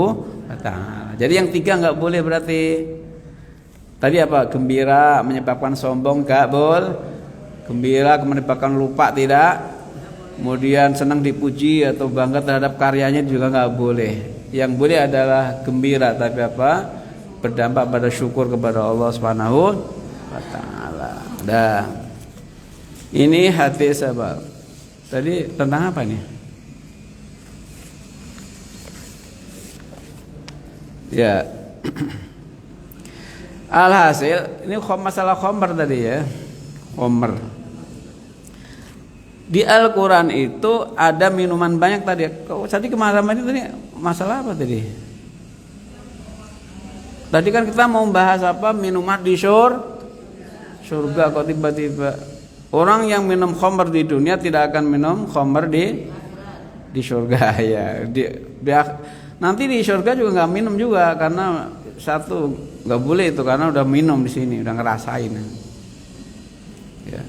wa taala. Jadi yang tiga nggak boleh berarti. Tadi apa? Gembira menyebabkan sombong nggak boleh. Gembira menyebabkan lupa tidak. Kemudian senang dipuji atau bangga terhadap karyanya juga nggak boleh. Yang boleh adalah gembira tapi apa? Berdampak pada syukur kepada Allah Subhanahu wa taala. Dah. Ini hadis apa? Tadi tentang apa nih? Ya. Alhasil ini masalah khamr tadi ya. Khamr. Di Al-Qur'an itu ada minuman banyak tadi. Tadi kemarin itu tadi masalah apa tadi? Tadi kan kita mau bahas apa? Minuman di surga kok tiba-tiba. Orang yang minum khamr di dunia tidak akan minum khamr di surga ya. Nanti di surga juga nggak minum juga karena satu nggak boleh itu karena udah minum di sini, udah ngerasain. Ya.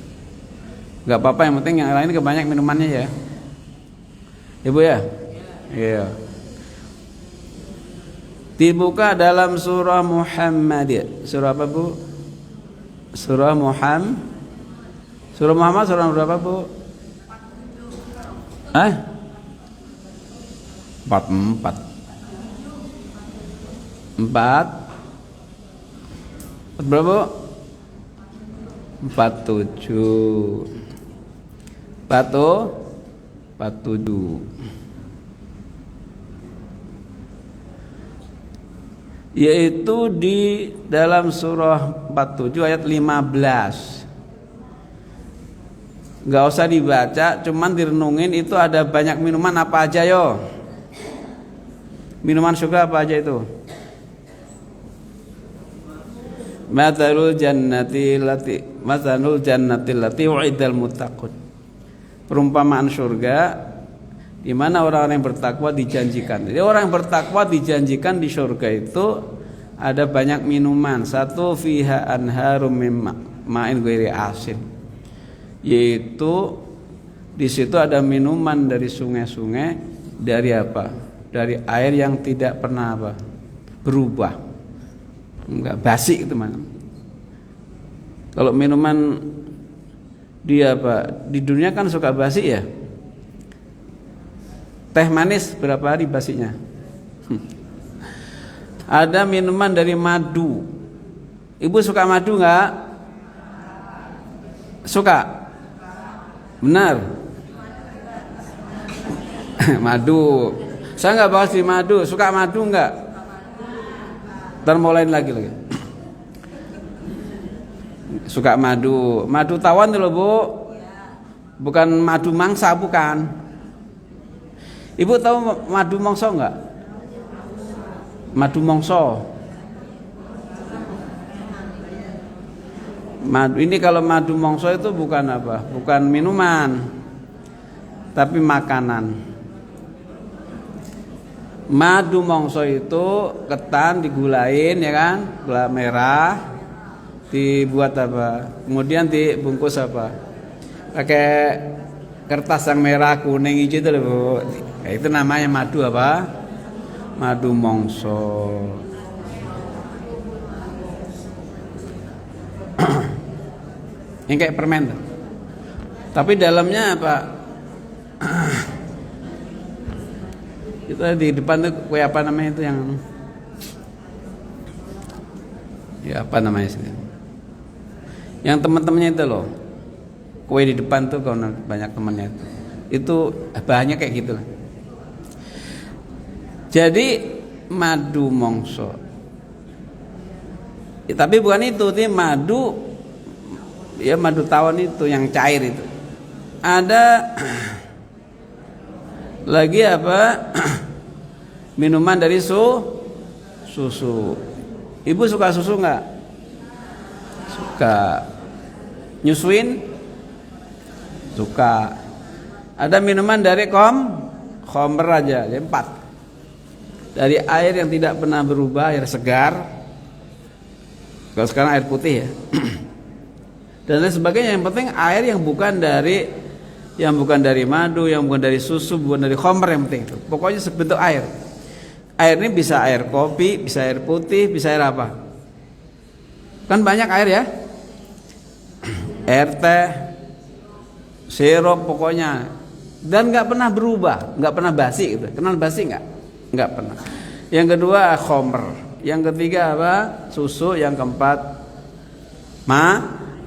Nggak apa-apa, yang penting yang lain kebanyak minumannya ya. Ibu ya? Iya. Dibuka dalam surah Muhammad. Surah apa, Bu? Surah Muhammad. Surah Muhammad surah berapa, Bu? 44. Berapa, Bu? 47. 47. Yaitu di dalam surah 47 ayat 15. Gak usah dibaca, cuman direnungin itu ada banyak minuman apa aja yo. Minuman surga apa aja itu? Mathalul jannati lati wa'idal muttaqun. Perumpamaan surga di mana orang-orang yang bertakwa dijanjikan. Jadi orang yang bertakwa dijanjikan di surga itu ada banyak minuman. Satu fiha anharum min ma'in ghairi asin. Yaitu di situ ada minuman dari sungai-sungai dari apa? Dari air yang tidak pernah apa? Berubah. Enggak basi itu mana. Kalau minuman dia apa? Di dunia kan suka basi ya. Teh manis berapa hari basinya? Ada minuman dari madu. Ibu suka madu nggak? Suka? Benar? Madu. Saya nggak bahas di madu. Suka madu nggak? Ntar mulai lagi. Suka madu. Madu tawon loh, Bu. Bukan madu mangsa, bukan. Ibu tahu madu mongso enggak? Madu mongso. Madu ini kalau madu mongso itu bukan apa? Bukan minuman, tapi makanan. Madu mongso itu ketan digulain ya kan? Gula merah dibuat apa? Kemudian dibungkus apa? Pakai kertas yang merah, kuning, hijau itu loh, Bu. Ya, itu namanya madu apa? Madu mongso. Yang kayak permen tuh. Tapi dalamnya apa? Itu di depan tuh kue apa namanya itu yang ya apa namanya sih? Yang teman-temannya itu loh. Kue di depan tuh kalau banyak temannya itu bahannya kayak gitu lah. Jadi madu mongso ya, tapi bukan itu, madu ya, madu tawon itu yang cair itu. Ada lagi apa? Minuman dari susu. Ibu suka susu nggak? Suka. Nyusuin? Suka. Ada minuman dari khamr aja, 4. Dari air yang tidak pernah berubah, air segar. Kalau sekarang air putih ya. Dan lain sebagainya. Yang penting air yang bukan dari madu, yang bukan dari susu, bukan dari khamr, yang penting itu. Pokoknya sebentuk air. Air ini bisa air kopi, bisa air putih, bisa air apa? Kan banyak air ya. Air teh, sirup pokoknya. Dan nggak pernah berubah, nggak pernah basi gitu. Kenal basi nggak? Nggak pernah. Yang kedua khamr. Yang ketiga apa? Susu. Yang keempat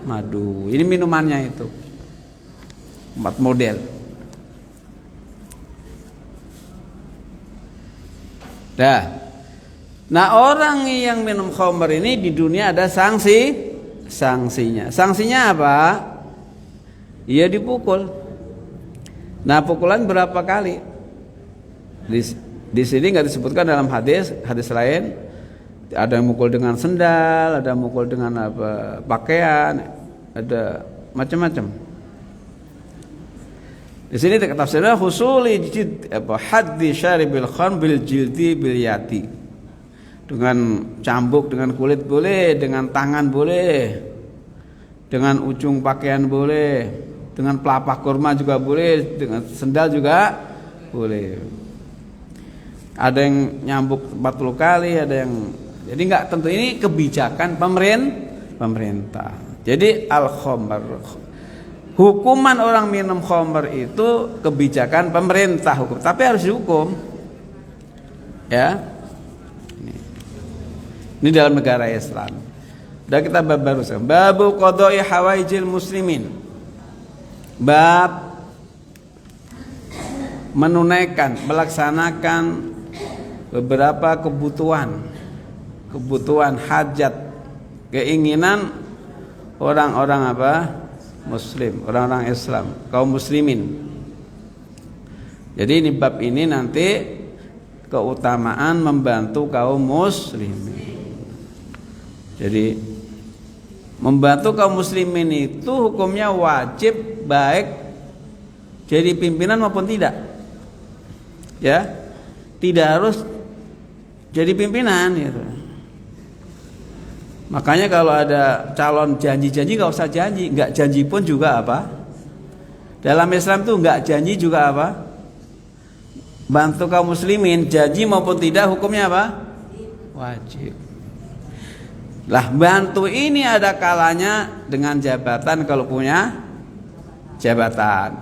madu. Ini minumannya itu 4 model. Nah orang yang minum khamr ini di dunia ada sanksinya. Sanksinya apa? Ia dipukul. Nah pukulan berapa kali? Di sini nggak disebutkan dalam hadis lain. Ada yang mukul dengan sendal, ada yang mukul dengan apa? Pakaian. ada macam-macam. Di sini tafsirnya husuli haddi syaribil khamr bil jildi bil yati. Dengan cambuk, dengan kulit boleh, dengan tangan boleh, dengan ujung pakaian boleh, dengan pelapak kurma juga boleh, dengan sendal juga boleh. Ada yang nyambuk 40 kali, ada yang jadi enggak, tentu ini kebijakan pemerintah. Jadi al-khamr, hukuman orang minum khamr itu kebijakan pemerintah hukum, tapi harus dihukum. Ya. Ini dalam negara Islam. Udah kita bab baru sekarang. Babu qada'i hawaijil muslimin. Bab menunaikan, melaksanakan beberapa kebutuhan hajat, keinginan orang-orang apa? Muslim, orang-orang Islam, kaum muslimin. Jadi ini bab ini nanti keutamaan membantu kaum muslimin. Jadi membantu kaum muslimin itu hukumnya wajib, baik jadi pimpinan maupun tidak. Ya, tidak harus jadi pimpinan gitu. Makanya kalau ada calon janji-janji nggak usah janji, nggak janji pun juga apa? Dalam Islam tuh nggak janji juga apa? Bantu kaum muslimin, janji maupun tidak hukumnya apa? Wajib. Lah bantu ini ada kalanya dengan jabatan kalau punya jabatan.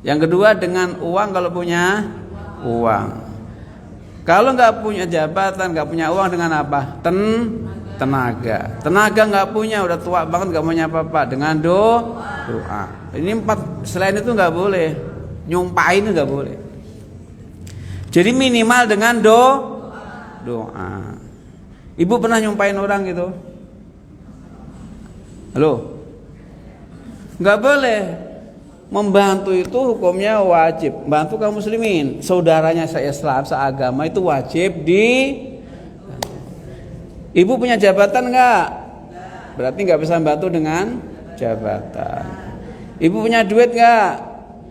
Yang kedua dengan uang kalau punya uang. Kalau nggak punya jabatan, nggak punya uang, dengan apa? Tenaga. Tenaga nggak punya, udah tua banget nggak punya apa-apa, dengan doa. Ini 4, selain itu nggak boleh. Nyumpahin nggak boleh. Jadi minimal dengan doa. Ibu pernah nyumpahin orang gitu? Halo? Nggak boleh. Membantu itu hukumnya wajib. Bantu kaum muslimin, saudaranya se-Islam, seagama, itu wajib di. Ibu punya jabatan nggak? Berarti nggak bisa bantu dengan jabatan. Ibu punya duit nggak?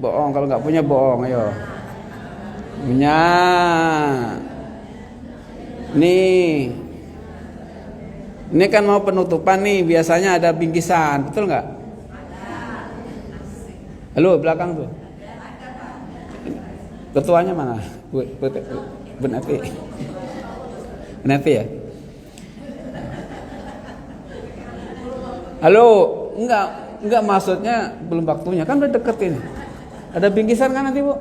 Bohong, kalau nggak punya bohong, ayo. Punya. Nih. Ini kan mau penutupan nih, biasanya ada bingkisan, betul nggak? Halo, belakang tuh. Ketuanya mana? Bu Nati. Nati ya? Halo, enggak maksudnya belum waktunya, kan udah deket ini. Ada bingkisan kan nanti, Bu?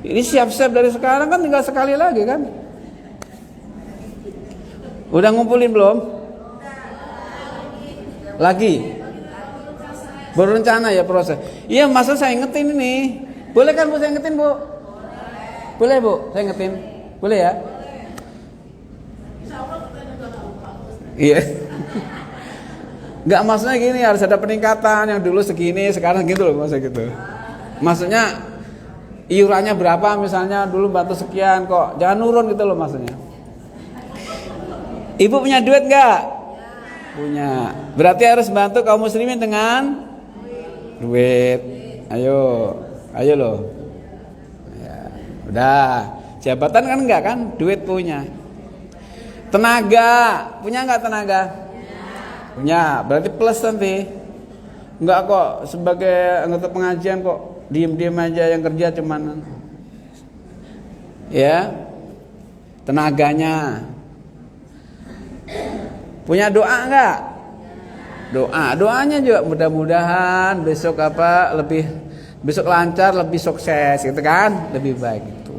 Ini siap-siap dari sekarang, kan tinggal sekali lagi kan? Udah ngumpulin belum? Lagi? Berencana ya proses. Iya, masa saya ingetin ini. Boleh kan Bu saya ingetin, Bu? Boleh Bu, saya ingetin. Boleh ya? Iya. Enggak, maksudnya gini, harus ada peningkatan, yang dulu segini sekarang gitu loh, maksudnya gitu. Maksudnya iurannya berapa, misalnya dulu bantu sekian kok, jangan nurun gitu loh maksudnya. Ibu punya duit enggak? Punya. Berarti harus bantu kaum muslimin dengan duit. Ayo loh. Ya, udah. Jabatan kan enggak kan? Duit punya. Tenaga, punya enggak tenaga? Punya. Berarti plus nanti. Enggak kok sebagai anggota pengajian kok diem-diem aja, yang kerja cuman. Ya. Tenaganya. Punya doa enggak? Doanya juga mudah-mudahan besok besok lancar, lebih sukses gitu kan, lebih baik itu.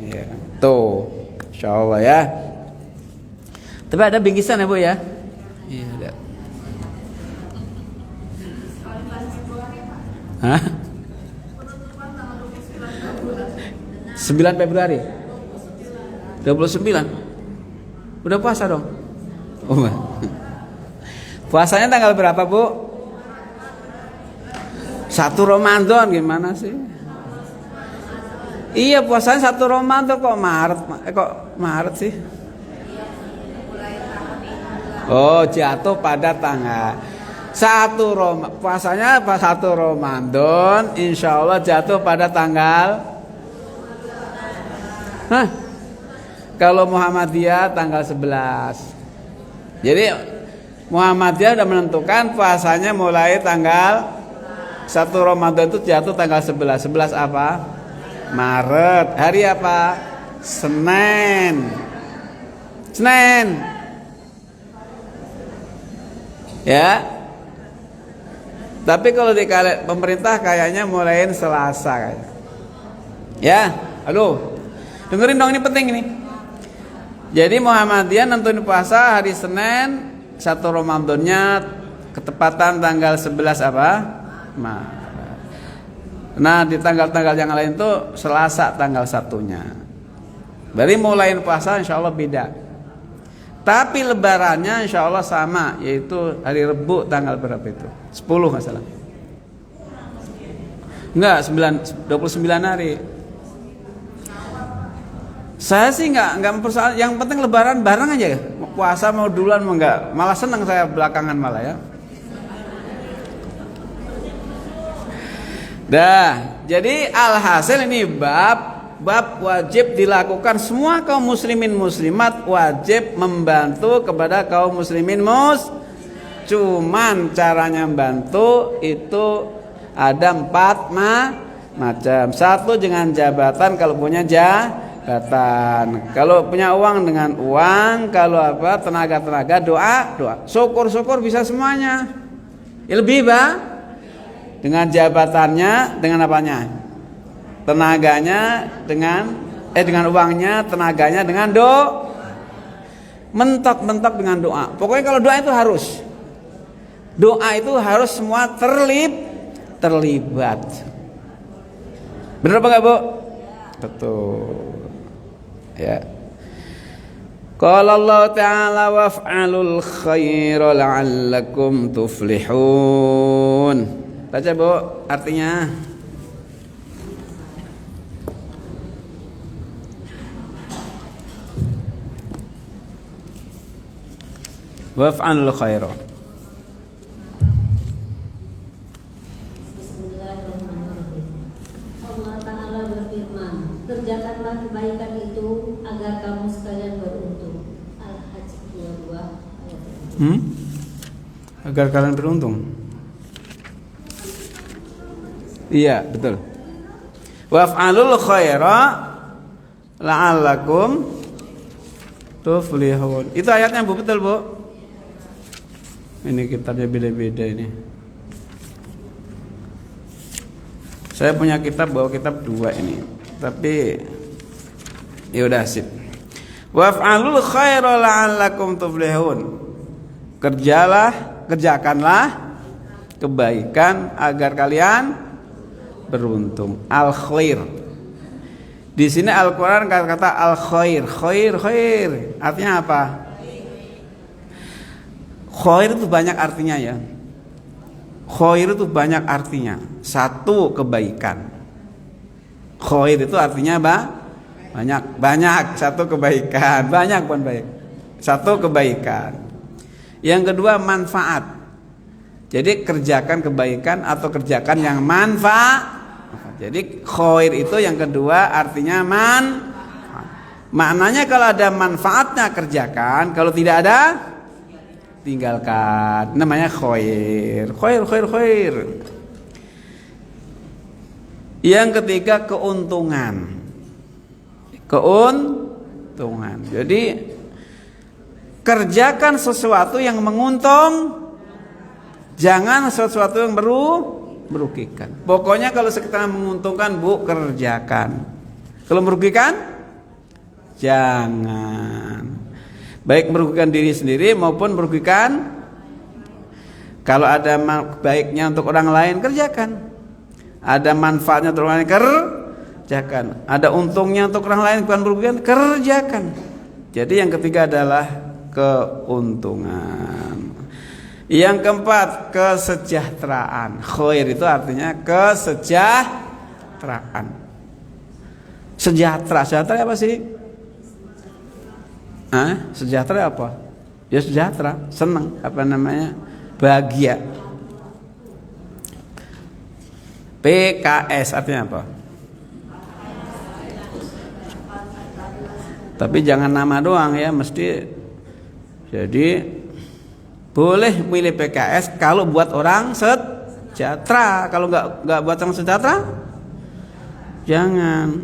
Ya, tuh. Insyaallah ya. Tapi ada bingkisan ya, Bu ya? Iya, ada. Hah? 9 Februari. 29. Udah puasa dong? Oh, puasanya tanggal berapa, Bu? 1 Ramadan, gimana sih? Iya, puasanya 1 Ramadan kok Maret sih? Oh, jatuh pada tanggal puasanya pas 1 Ramadan, insya Allah jatuh pada tanggal. Kalau Muhammadiyah tanggal 11. Jadi Muhammadiyah sudah menentukan puasanya mulai tanggal 1 Ramadan itu jatuh tanggal 11. 11 apa? Maret. Hari apa? Senin. Ya. Tapi kalau di pemerintah kayaknya mulain Selasa kayak. Ya, halo. Dengerin dong, ini penting ini. Jadi Muhammadiyah nentuin puasa hari Senin 1 Ramadannya ketepatan tanggal 11 apa? Maret. Nah, di tanggal-tanggal yang lain tuh Selasa tanggal 1-nya. Berarti mulain puasa insya Allah beda. Tapi lebarannya insya Allah sama, yaitu hari Rebu tanggal berapa itu? 10 nggak salah. Enggak, 29 hari. Saya sih nggak mempersoalkan, yang penting lebaran bareng aja. Puasa mau duluan mau enggak, malah senang saya belakangan malah ya. Jadi alhasil ini bab wajib dilakukan, semua kaum muslimin muslimat wajib membantu kepada kaum muslimin cuman caranya membantu itu ada 4 macam. 1 dengan jabatan kalau punya jabatan, kalau punya uang dengan uang, kalau tenaga doa. Syukur bisa semuanya. Ya lebih dengan jabatannya, dengan apanya? Tenaganya dengan uangnya, tenaganya dengan mentok dengan doa. Pokoknya kalau doa itu harus semua terlibat. Benar apa enggak, Bu? Betul. Ya. Qala Allah Ta'ala waf'alul khaira la'allakum tuflihun. Baca, Bu, artinya. Waf'alul khaira. Bismillahirrahmanirrahim. Allah Ta'ala berfirman, kerjakanlah kebaikan itu agar kamu sekalian beruntung. Al-Hajj 22 ayat 1. Agar kalian beruntung. Iya, betul. Waf'alul khaira la'allakum tuflihun. Itu ayatnya, Bu, betul, Bu? Ini kitabnya beda-beda ini. Saya punya kitab, bawa kitab 2 ini. Tapi ya udah sip. Waf'alul khaira la'allakum tuflihun. Kerjakanlah kebaikan agar kalian beruntung. Al khair. Di sini Al-Qur'an kata al khair. Khair. Artinya apa? Khair itu banyak artinya ya. Khair itu banyak artinya. 1 kebaikan. Khair itu artinya banyak. 1 kebaikan. Banyak bukan baik. 1 kebaikan. Yang kedua manfaat. Jadi kerjakan kebaikan atau kerjakan yang manfaat. Jadi khair itu yang kedua artinya manfaat. Maknanya kalau ada manfaatnya kerjakan, kalau tidak ada tinggalkan. Namanya khair. Yang ketiga keuntungan. Jadi kerjakan sesuatu yang menguntung, jangan sesuatu yang merugikan. Pokoknya kalau sekitar menguntungkan, Bu, kerjakan. Kalau merugikan, jangan. Baik merugikan diri sendiri maupun merugikan. Kalau ada baiknya untuk orang lain, kerjakan. Ada manfaatnya untuk orang lain, kerjakan. Ada untungnya untuk orang lain, bukan merugikan, kerjakan. Jadi yang ketiga adalah keuntungan. Yang keempat, kesejahteraan. Khair itu artinya kesejahteraan. Sejahtera apa sih? Sejahtera apa? ya sejahtera, senang, bahagia. PKS artinya apa? Tapi jangan nama doang ya, mesti. Jadi boleh milih PKS kalau buat orang sejahtera. Kalau nggak buat orang sejahtera, jangan.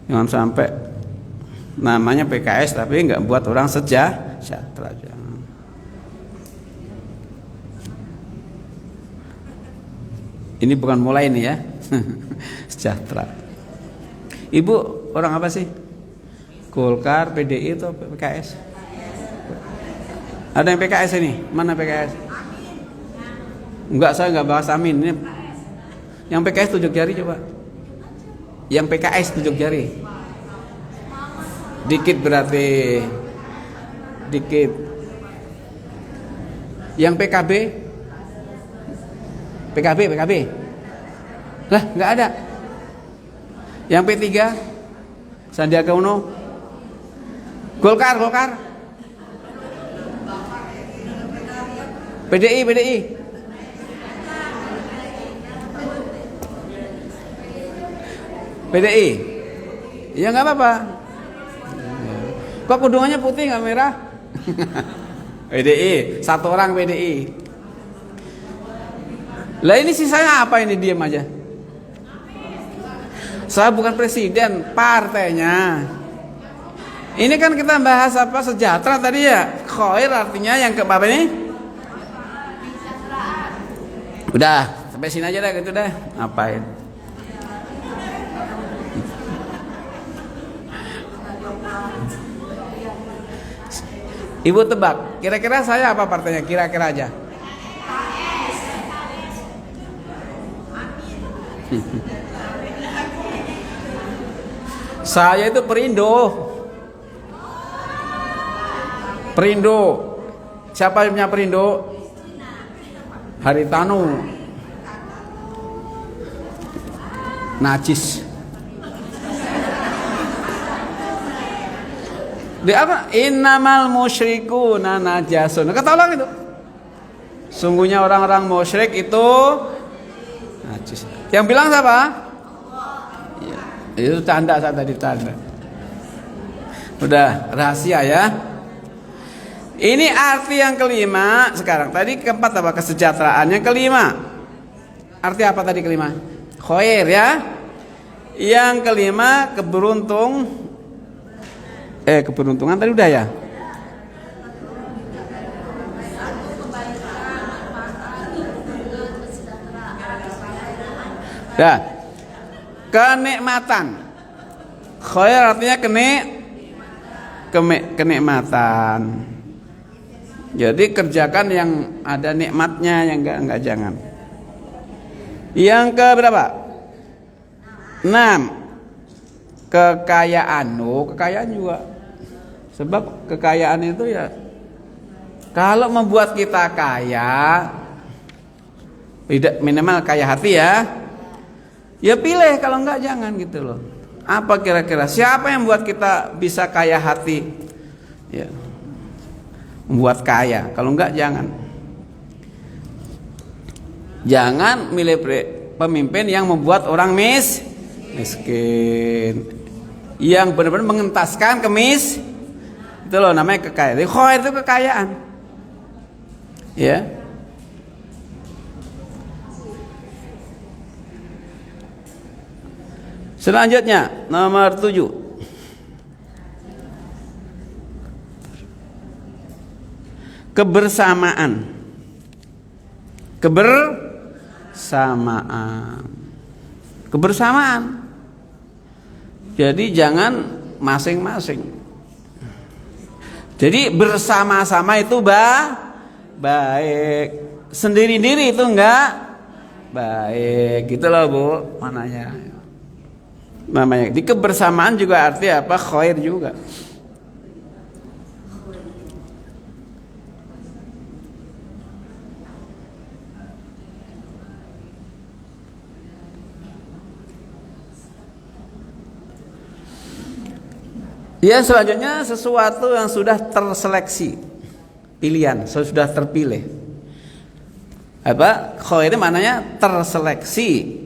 Jangan sampai namanya PKS tapi nggak buat orang sejahtera. Jangan. Ini bukan mulai nih ya. Sejahtera. Ibu orang apa sih? Golkar, PDI atau PKS? Ada yang PKS ini? Mana PKS? Enggak, saya enggak bahas amin. Ini yang PKS tunjuk jari coba. Yang PKS tunjuk jari. Dikit berarti. Dikit. Yang PKB? PKB. Lah, enggak ada. Yang P3? Sandiaga Uno? Golkar. PDI. PDI. Ya nggak apa-apa. Kok kudungannya putih nggak merah? PDI, satu orang PDI. Lah ini sisanya apa ini, diam aja. Saya bukan presiden, partainya. Ini kan kita bahas apa, sejahtera tadi ya. Khair artinya yang ke apa ini? Udah, sampai sini aja dah gitu dah. Ngapain? Ibu tebak, kira-kira saya apa partainya? Kira-kira aja. Saya itu Perindo. Siapa yang punya Perindo? Haritanu. Najis. Di apa? Innamal musyrikuna najasun. Ketolong itu. Sungguhnya orang-orang musyrik itu najis. Yang bilang siapa? Ya, itu tanda saya tadi tanda. Udah rahasia ya. Ini arti yang kelima sekarang. Tadi keempat apa? Kesejahteraan. Yang kelima. Arti apa tadi kelima? Khair ya. Yang kelima keberuntungan tadi udah ya. Dah. Kenikmatan. Khair artinya kenikmatan. Jadi kerjakan yang ada nikmatnya, yang enggak jangan. Yang ke berapa? 6. Kekayaan. Kekayaan juga. Sebab kekayaan itu ya, kalau membuat kita kaya, tidak minimal kaya hati ya. Ya pilih, kalau enggak jangan gitu loh. Apa kira-kira siapa yang buat kita bisa kaya hati? Ya. Membuat kaya, kalau enggak jangan. Jangan milih pemimpin yang membuat orang miskin. Yang benar-benar mengentaskan itu loh namanya kekayaan. Jadi khair itu kekayaan. Ya. Selanjutnya nomor 7. Kebersamaan. Jadi jangan masing-masing. Jadi bersama-sama itu baik. Sendiri-sendiri itu enggak baik. Gitu loh Bu, namanya. Di kebersamaan juga arti apa? Khair juga. Ya, selanjutnya sesuatu yang sudah terseleksi, pilihan, sudah terpilih. Apa? Khair itu maknanya terseleksi.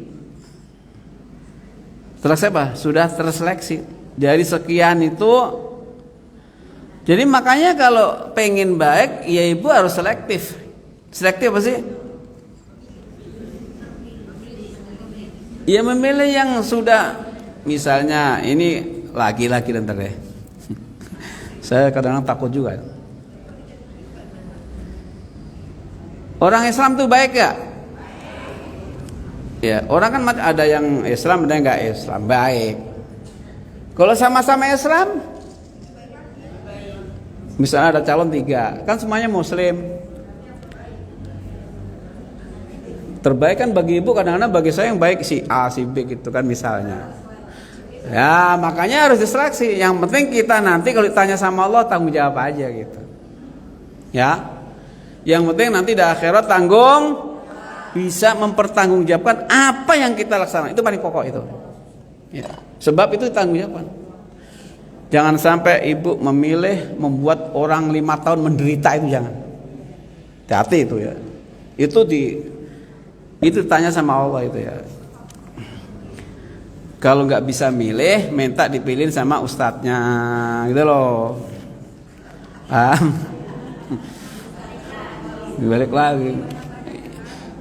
Terus apa? Sudah terseleksi. Dari sekian itu. Jadi makanya kalau pengen baik, ya ibu harus selektif. Selektif apa sih? Ya memilih yang sudah, misalnya ini laki-laki dan deh. Saya kadang-kadang takut juga. Orang Islam tuh baik gak? Ya, orang kan ada yang Islam, ada yang gak Islam. Baik. Kalau sama-sama Islam, misalnya ada calon 3, kan semuanya Muslim. Terbaik kan bagi ibu, kadang-kadang bagi saya yang baik si A, si B gitu kan misalnya. Ya makanya harus diseleksi. Yang penting kita nanti kalau ditanya sama Allah tanggung jawab aja gitu. Ya. Yang penting nanti di akhirat bisa mempertanggungjawabkan apa yang kita laksanakan. Itu paling pokok itu. Ya. Sebab itu tanggung jawab. Jangan sampai ibu memilih membuat orang 5 tahun menderita, itu jangan. Hati-hati itu ya. Itu tanya sama Allah itu ya. Kalau nggak bisa milih, minta dipilihin sama ustadznya, gitu loh. Balik lagi.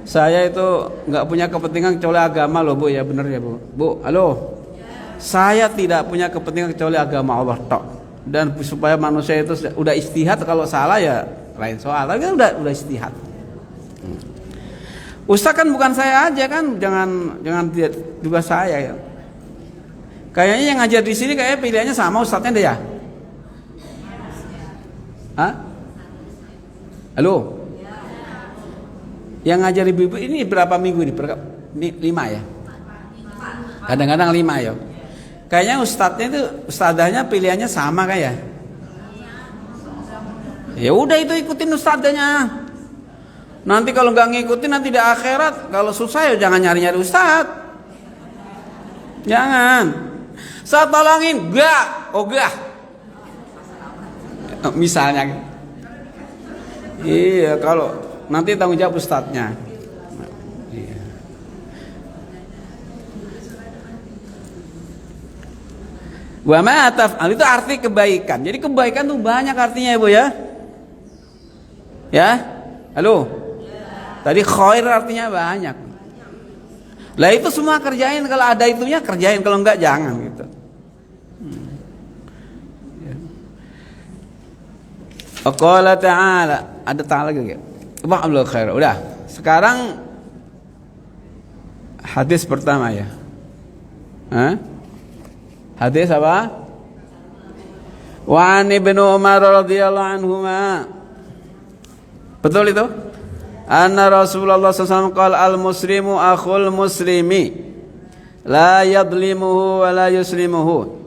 Saya itu nggak punya kepentingan kecuali agama loh bu, ya bener ya bu. Bu, halo. Saya tidak punya kepentingan kecuali agama Allah tok. Dan supaya manusia itu udah istihad, kalau salah ya lain soal. Tapi kan udah istihad. Ustaz kan bukan saya aja kan, jangan juga saya ya. Kayaknya yang ngajar di sini kayaknya pilihannya sama ustadznya deh ya. Hah? Halo? Yang ngajar ibu-ibu ini berapa minggu ini? 5 ya? Kadang-kadang 5 ya. Kayaknya ustadzahnya pilihannya sama kayak. Ya udah itu ikutin ustadzahnya. Nanti kalau nggak ngikutin nanti di akhirat kalau susah ya jangan nyari-nyari ustadz. Jangan. Saya tolongin, enggak, ogah. Misalnya. Iya, kalau nanti tanggung jawab ustadznya. Iya. Wa ma taf'al itu arti kebaikan. Jadi kebaikan tuh banyak artinya Ibu ya. Ya? Halo. Tadi khair artinya banyak. Lah itu semua kerjain, kalau ada itunya kerjain, kalau enggak jangan gitu. Qala ta'ala, ada ta'ala lagi enggak? Ba'alul khair. Udah. Sekarang hadis pertama ya. Hadis apa? Wa an Ibnu Umar radhiyallahu anhuma. Betul itu? Anna Rasulullah SAW qala al-muslimu akhul muslimi la yadlimuhu wa la yuslimuhu.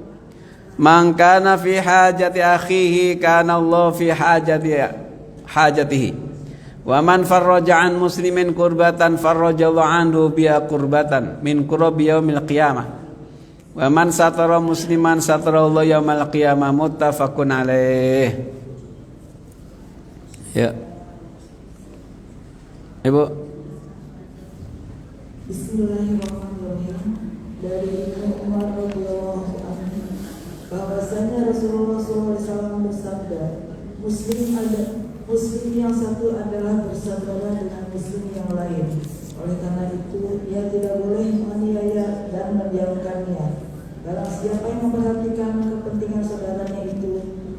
Man kana fi hajati akhihi kana Allah fi hajatihi. Wa man farraja an muslimin kurbatan farrajallahu anhu biha kurbatan min kurabi yaumil qiyamah. Wa man satara musliman satara Allah yaumil qiyamah. Muttafaqun alaih. Ya. Ibu. Bismillahirrahmanirrahim. Dari Ibnu Umar radhiyallahu anhu bahwasanya Rasulullah SAW bersabda, Muslim yang satu adalah bersaudara dengan Muslim yang lain. Oleh karena itu, ia tidak boleh menganiaya dan menjauhkannya. Barang siapa yang memperhatikan kepentingan saudaranya itu,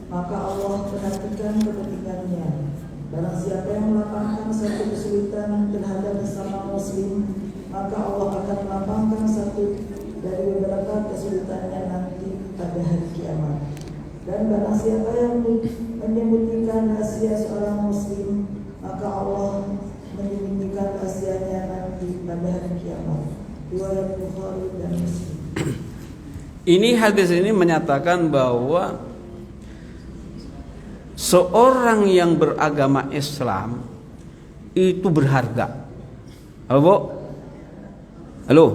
maka Allah perhatikan kepentingannya. Barang siapa yang melapangkan satu kesulitan terhadap sesama Muslim, maka Allah akan melapangkan satu dari beberapa kesulitannya nanti pada hari kiamat. Dan barang siapa yang menyembunyikan rahasia seorang Muslim, maka Allah menyembunyikan rahasianya nanti pada hari kiamat. Riwayat Bukhari dan Muslim. Ini hadis ini menyatakan bahwa seorang yang beragama Islam itu berharga. Halo? Halo?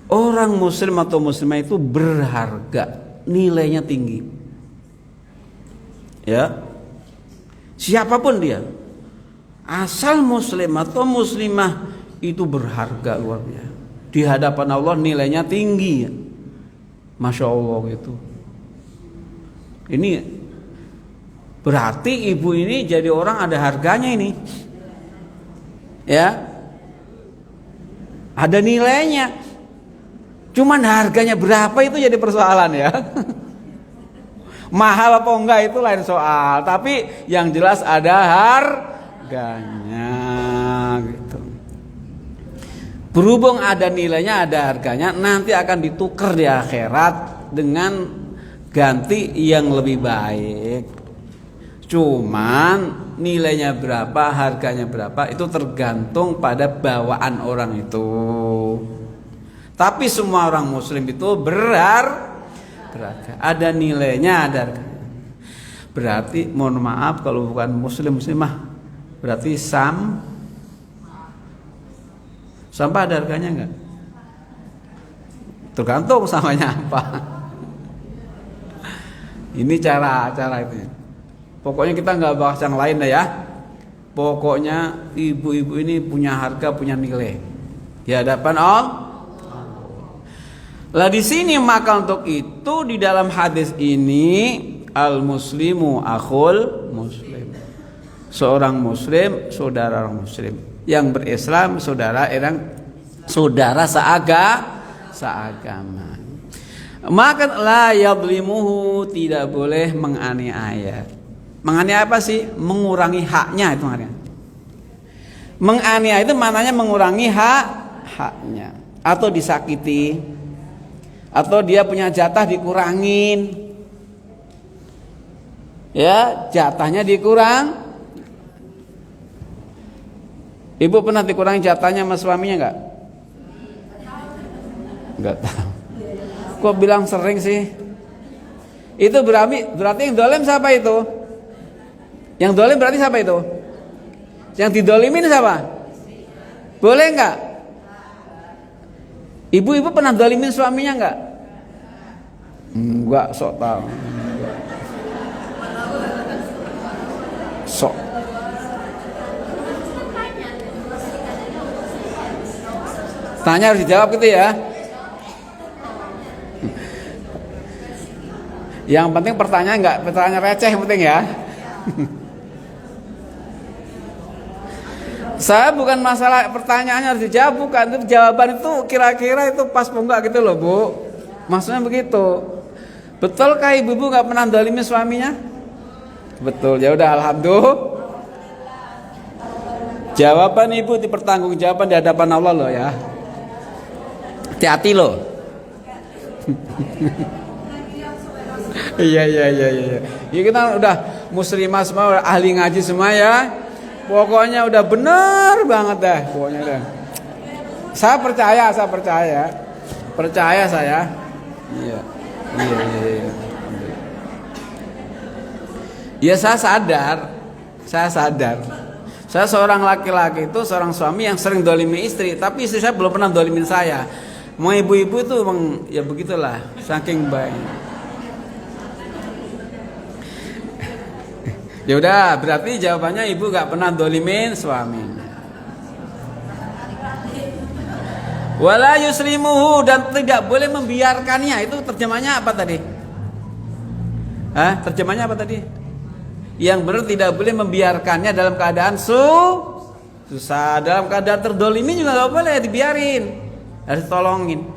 Orang muslim atau muslimah itu berharga. nilainya tinggi. Ya. Siapapun dia, asal muslim atau muslimah itu berharga luar biasa. Di hadapan Allah nilainya tinggi. Masya Allah gitu. Ini berarti ibu ini jadi orang ada harganya ini. Ya. Ada nilainya. Cuman harganya berapa itu jadi persoalan ya. Mahal apa enggak itu lain soal. Tapi yang jelas ada harganya gitu. Berhubung ada nilainya, ada harganya, nanti akan ditukar di akhirat dengan ganti yang lebih baik. Cuman nilainya berapa, harganya berapa itu tergantung pada bawaan orang itu. Tapi semua orang muslim itu berharga. Ada nilainya, ada harganya. Berarti mohon maaf kalau bukan muslimah, berarti sampah ada harganya enggak? Tergantung samanya apa. Ini cara itu. Pokoknya kita nggak bahas yang lain dah ya. Pokoknya ibu-ibu ini punya harga, punya nilai di hadapan Allah. Lah di sini maka untuk itu di dalam hadis ini al muslimu akhul muslim. Seorang muslim saudara orang muslim. Yang berislam saudara seagama. Maka la yadlimuhu, tidak boleh menganiaya. Menganiaya apa sih? Mengurangi haknya itu maknanya. Menganiaya itu maknanya mengurangi haknya atau disakiti atau dia punya jatah dikurangin. Ya, jatahnya dikurang. Ibu pernah dikurangi jatahnya sama suaminya enggak? Enggak tahu. Kok bilang sering sih? Itu berarti yang dolim siapa itu? Yang dolim berarti siapa itu? Yang didolimin siapa? Boleh enggak? Ibu-ibu pernah dolimin suaminya enggak? Enggak, sok tahu. Sok. Tanya harus dijawab gitu ya. Yang penting pertanyaan enggak pertanyaan receh yang penting ya. Saya bukan masalah pertanyaannya harus dijawab, bukan. Itu jawaban itu kira-kira itu pas apa enggak gitu loh, Bu. Maksudnya begitu. Betulkah ibu-ibu enggak pernah zalimi suaminya? Betul. Ya udah, alhamdulillah. Jawaban ibu dipertanggungjawaban di hadapan Allah loh ya. Hati-hati loh. Iya. Ya kita udah muslimah semua, udah ahli ngaji semua ya. Pokoknya udah bener banget dah. Pokoknya dah. Saya percaya. Percaya saya. Iya. Ya saya sadar. Saya seorang laki-laki itu seorang suami yang sering dolimi istri, tapi istri saya belum pernah dolimin saya. Mau ibu-ibu itu emang ya begitulah, saking baik. Ya udah, berarti jawabannya ibu gak pernah dolimin suami. Wala yuslimuhu, dan tidak boleh membiarkannya. Itu terjemahnya apa tadi? Terjemahnya apa tadi? Yang benar tidak boleh membiarkannya dalam keadaan susah, dalam keadaan terdolimi juga gak boleh dibiarin, harus tolongin.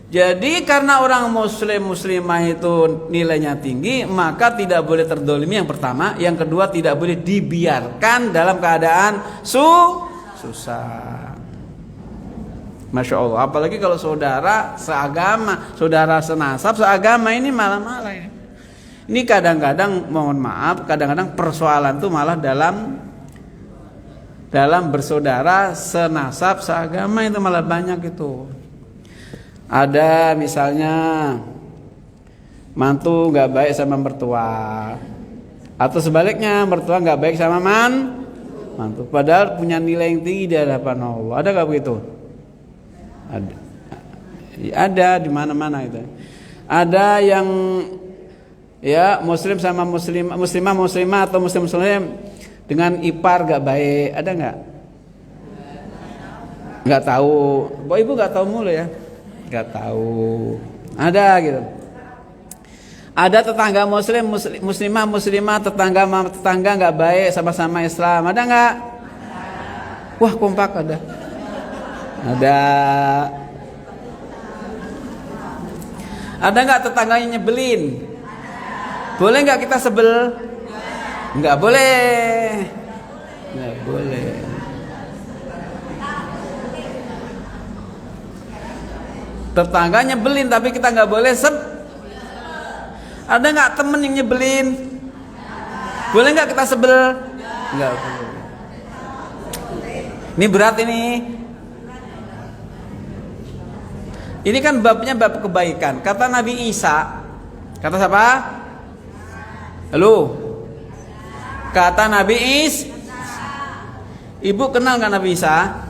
Jadi karena orang muslimah itu nilainya tinggi, maka tidak boleh terdolimi yang pertama. Yang kedua, tidak boleh dibiarkan dalam keadaan susah. Masya Allah. Apalagi kalau saudara seagama, saudara senasab seagama, ini malah ya. Ini kadang-kadang mohon maaf, kadang-kadang persoalan itu malah dalam bersaudara senasab seagama itu malah banyak itu. Ada misalnya mantu nggak baik sama mertua, atau sebaliknya mertua nggak baik sama mantu, padahal punya nilai yang tinggi di hadapan Allah. Ada nggak begitu? Ada di mana-mana itu. Ada yang ya muslim sama muslimah atau muslim dengan ipar gak baik, ada nggak? Nggak tahu. Bapak Ibu nggak tahu mulu ya? Nggak tahu. Ada gitu. Ada tetangga muslimah tetangga nggak baik sama-sama Islam, ada nggak? Wah, kompak ada. Ada. Ada nggak tetangganya nyebelin? Boleh nggak kita sebel? Nggak boleh. Nggak boleh. Tetangga nyebelin tapi kita nggak boleh Ada nggak temen yang nyebelin? Boleh nggak kita sebel? Nggak boleh. Ini berat ini. Ini kan babnya bab kebaikan. Kata Nabi Isa. Kata siapa? Halo. Kata Nabi Isa. Ibu kenal nggak Nabi Isa?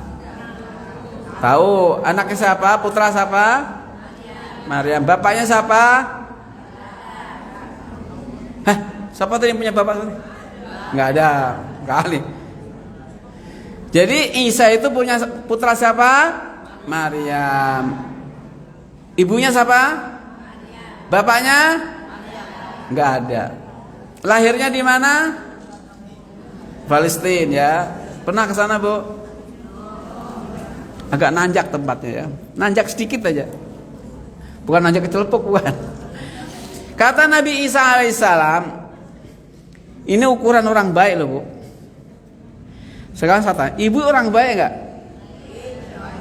Tahu. Anaknya siapa? Putra siapa? Maryam. Bapaknya siapa? Hah? Siapa tadi yang punya bapak tadi? Nggak ada. Kali. Jadi Isa itu punya putra siapa? Maryam. Ibunya siapa? Bapaknya? Nggak ada. Lahirnya di mana? Palestina ya. Pernah ke sana, Bu? Agak nanjak tempatnya ya. Nanjak sedikit aja. Bukan nanjak kecelupuk, bukan. Kata Nabi Isa alaihissalam, ini ukuran orang baik loh, Bu. Sekarang saya tanya, ibu orang baik enggak?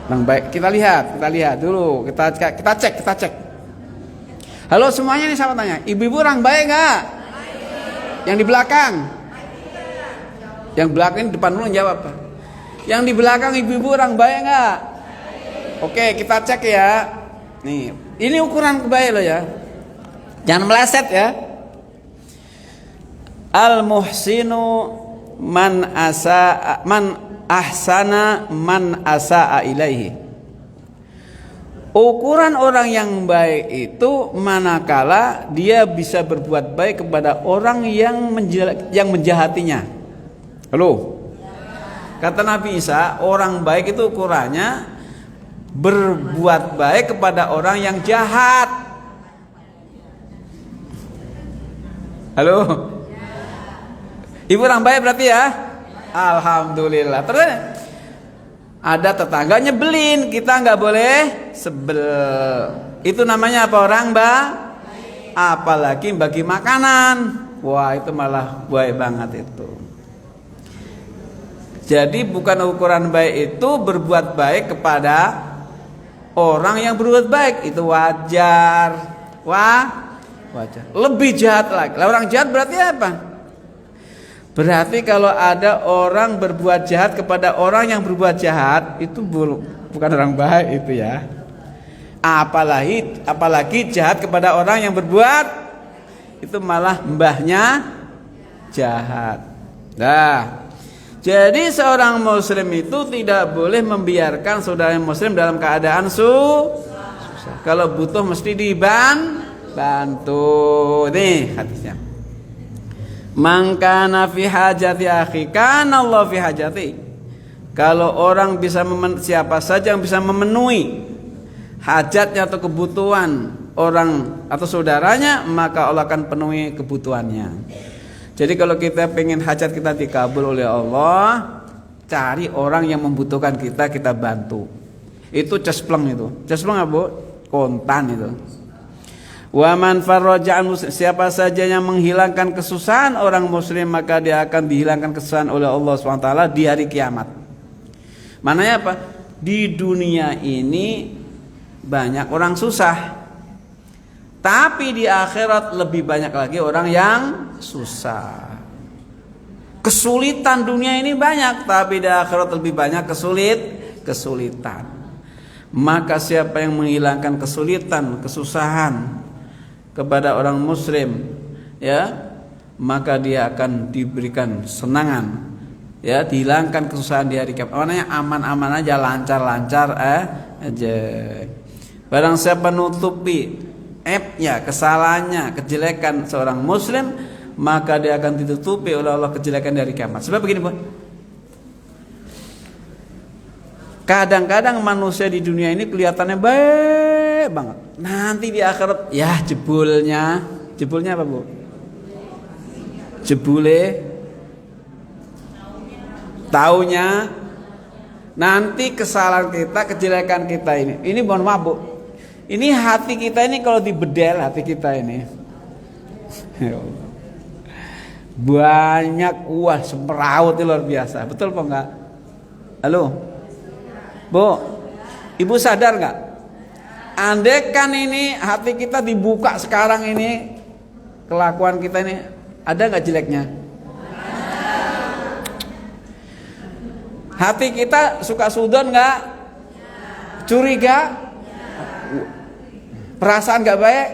Orang baik. Kita lihat dulu. Kita cek. Halo semuanya nih, saya tanya, ibu-ibu orang baik enggak? Yang di belakang. Yang belakang ini depan dulu jawab. Yang di belakang ibu-ibu orang baik enggak? Oke, kita cek ya. Nih, ini ukuran kebaik loh ya. Jangan meleset ya. Al-muhsinu man ahsana man asaa ilaihi. Ukuran orang yang baik itu manakala dia bisa berbuat baik kepada orang yang menjahatinya. Halo. Kata Nabi Isa, orang baik itu ukurannya berbuat baik kepada orang yang jahat. Halo. Ibu orang baik berarti ya? Alhamdulillah. Terus ada tetangga nyebelin, kita nggak boleh sebel. Itu namanya apa orang, Mbak? Apalagi bagi makanan. Wah, itu malah baik banget itu. Jadi bukan ukuran baik itu berbuat baik kepada orang yang berbuat baik, itu wajar. Wajar. Lebih jahat lagi. Lah orang jahat berarti apa? Berarti kalau ada orang berbuat jahat kepada orang yang berbuat jahat, itu bukan orang baik itu ya. Apalagi jahat kepada orang yang berbuat, itu malah mbahnya jahat. Nah, jadi seorang muslim itu tidak boleh membiarkan saudara muslim dalam keadaan susah. Kalau butuh mesti bantu. Nih hadisnya. Man kana fi hajati akhi kana Allah fi hajati. Kalau orang bisa siapa saja yang bisa memenuhi hajatnya atau kebutuhan orang atau saudaranya, maka Allah akan penuhi kebutuhannya. Jadi kalau kita pengen hajat kita dikabul oleh Allah, cari orang yang membutuhkan kita bantu. Itu cespleng itu. Cespleng apa, Bu? Kontan itu. Wa man farraja'an muslim, siapa saja yang menghilangkan kesusahan orang muslim, maka dia akan dihilangkan kesusahan oleh Allah SWT di hari kiamat. Maknanya apa? Di dunia ini banyak orang susah, tapi di akhirat lebih banyak lagi orang yang susah. Kesulitan dunia ini banyak, tapi di akhirat lebih banyak kesulitan. Maka siapa yang menghilangkan kesulitan, kesusahan kepada orang muslim, ya, maka dia akan diberikan senangan, ya, dihilangkan kesusahan di hari kiamat. Maknanya aman-aman aja, lancar-lancar aja. Barang siapa nutupi aibnya, kesalahannya, kejelekan seorang muslim, maka dia akan ditutupi oleh Allah kejelekan dari kiamat. Sebab begini, Bu. Kadang-kadang manusia di dunia ini kelihatannya baik banget. Nanti di akhirat ya jebulnya apa, Bu? Jebule taunya nanti kesalahan kita, kejelekan kita ini mohon maaf, Bu. Ini hati kita ini kalau dibedel hati kita ini. Banyak semeraut luar biasa. Betul apa enggak? Halo? Bu, Ibu sadar enggak? Andaikan ini hati kita dibuka sekarang ini, kelakuan kita ini ada enggak jeleknya? Hati kita suka sudon enggak? Curiga? Perasaan enggak baik?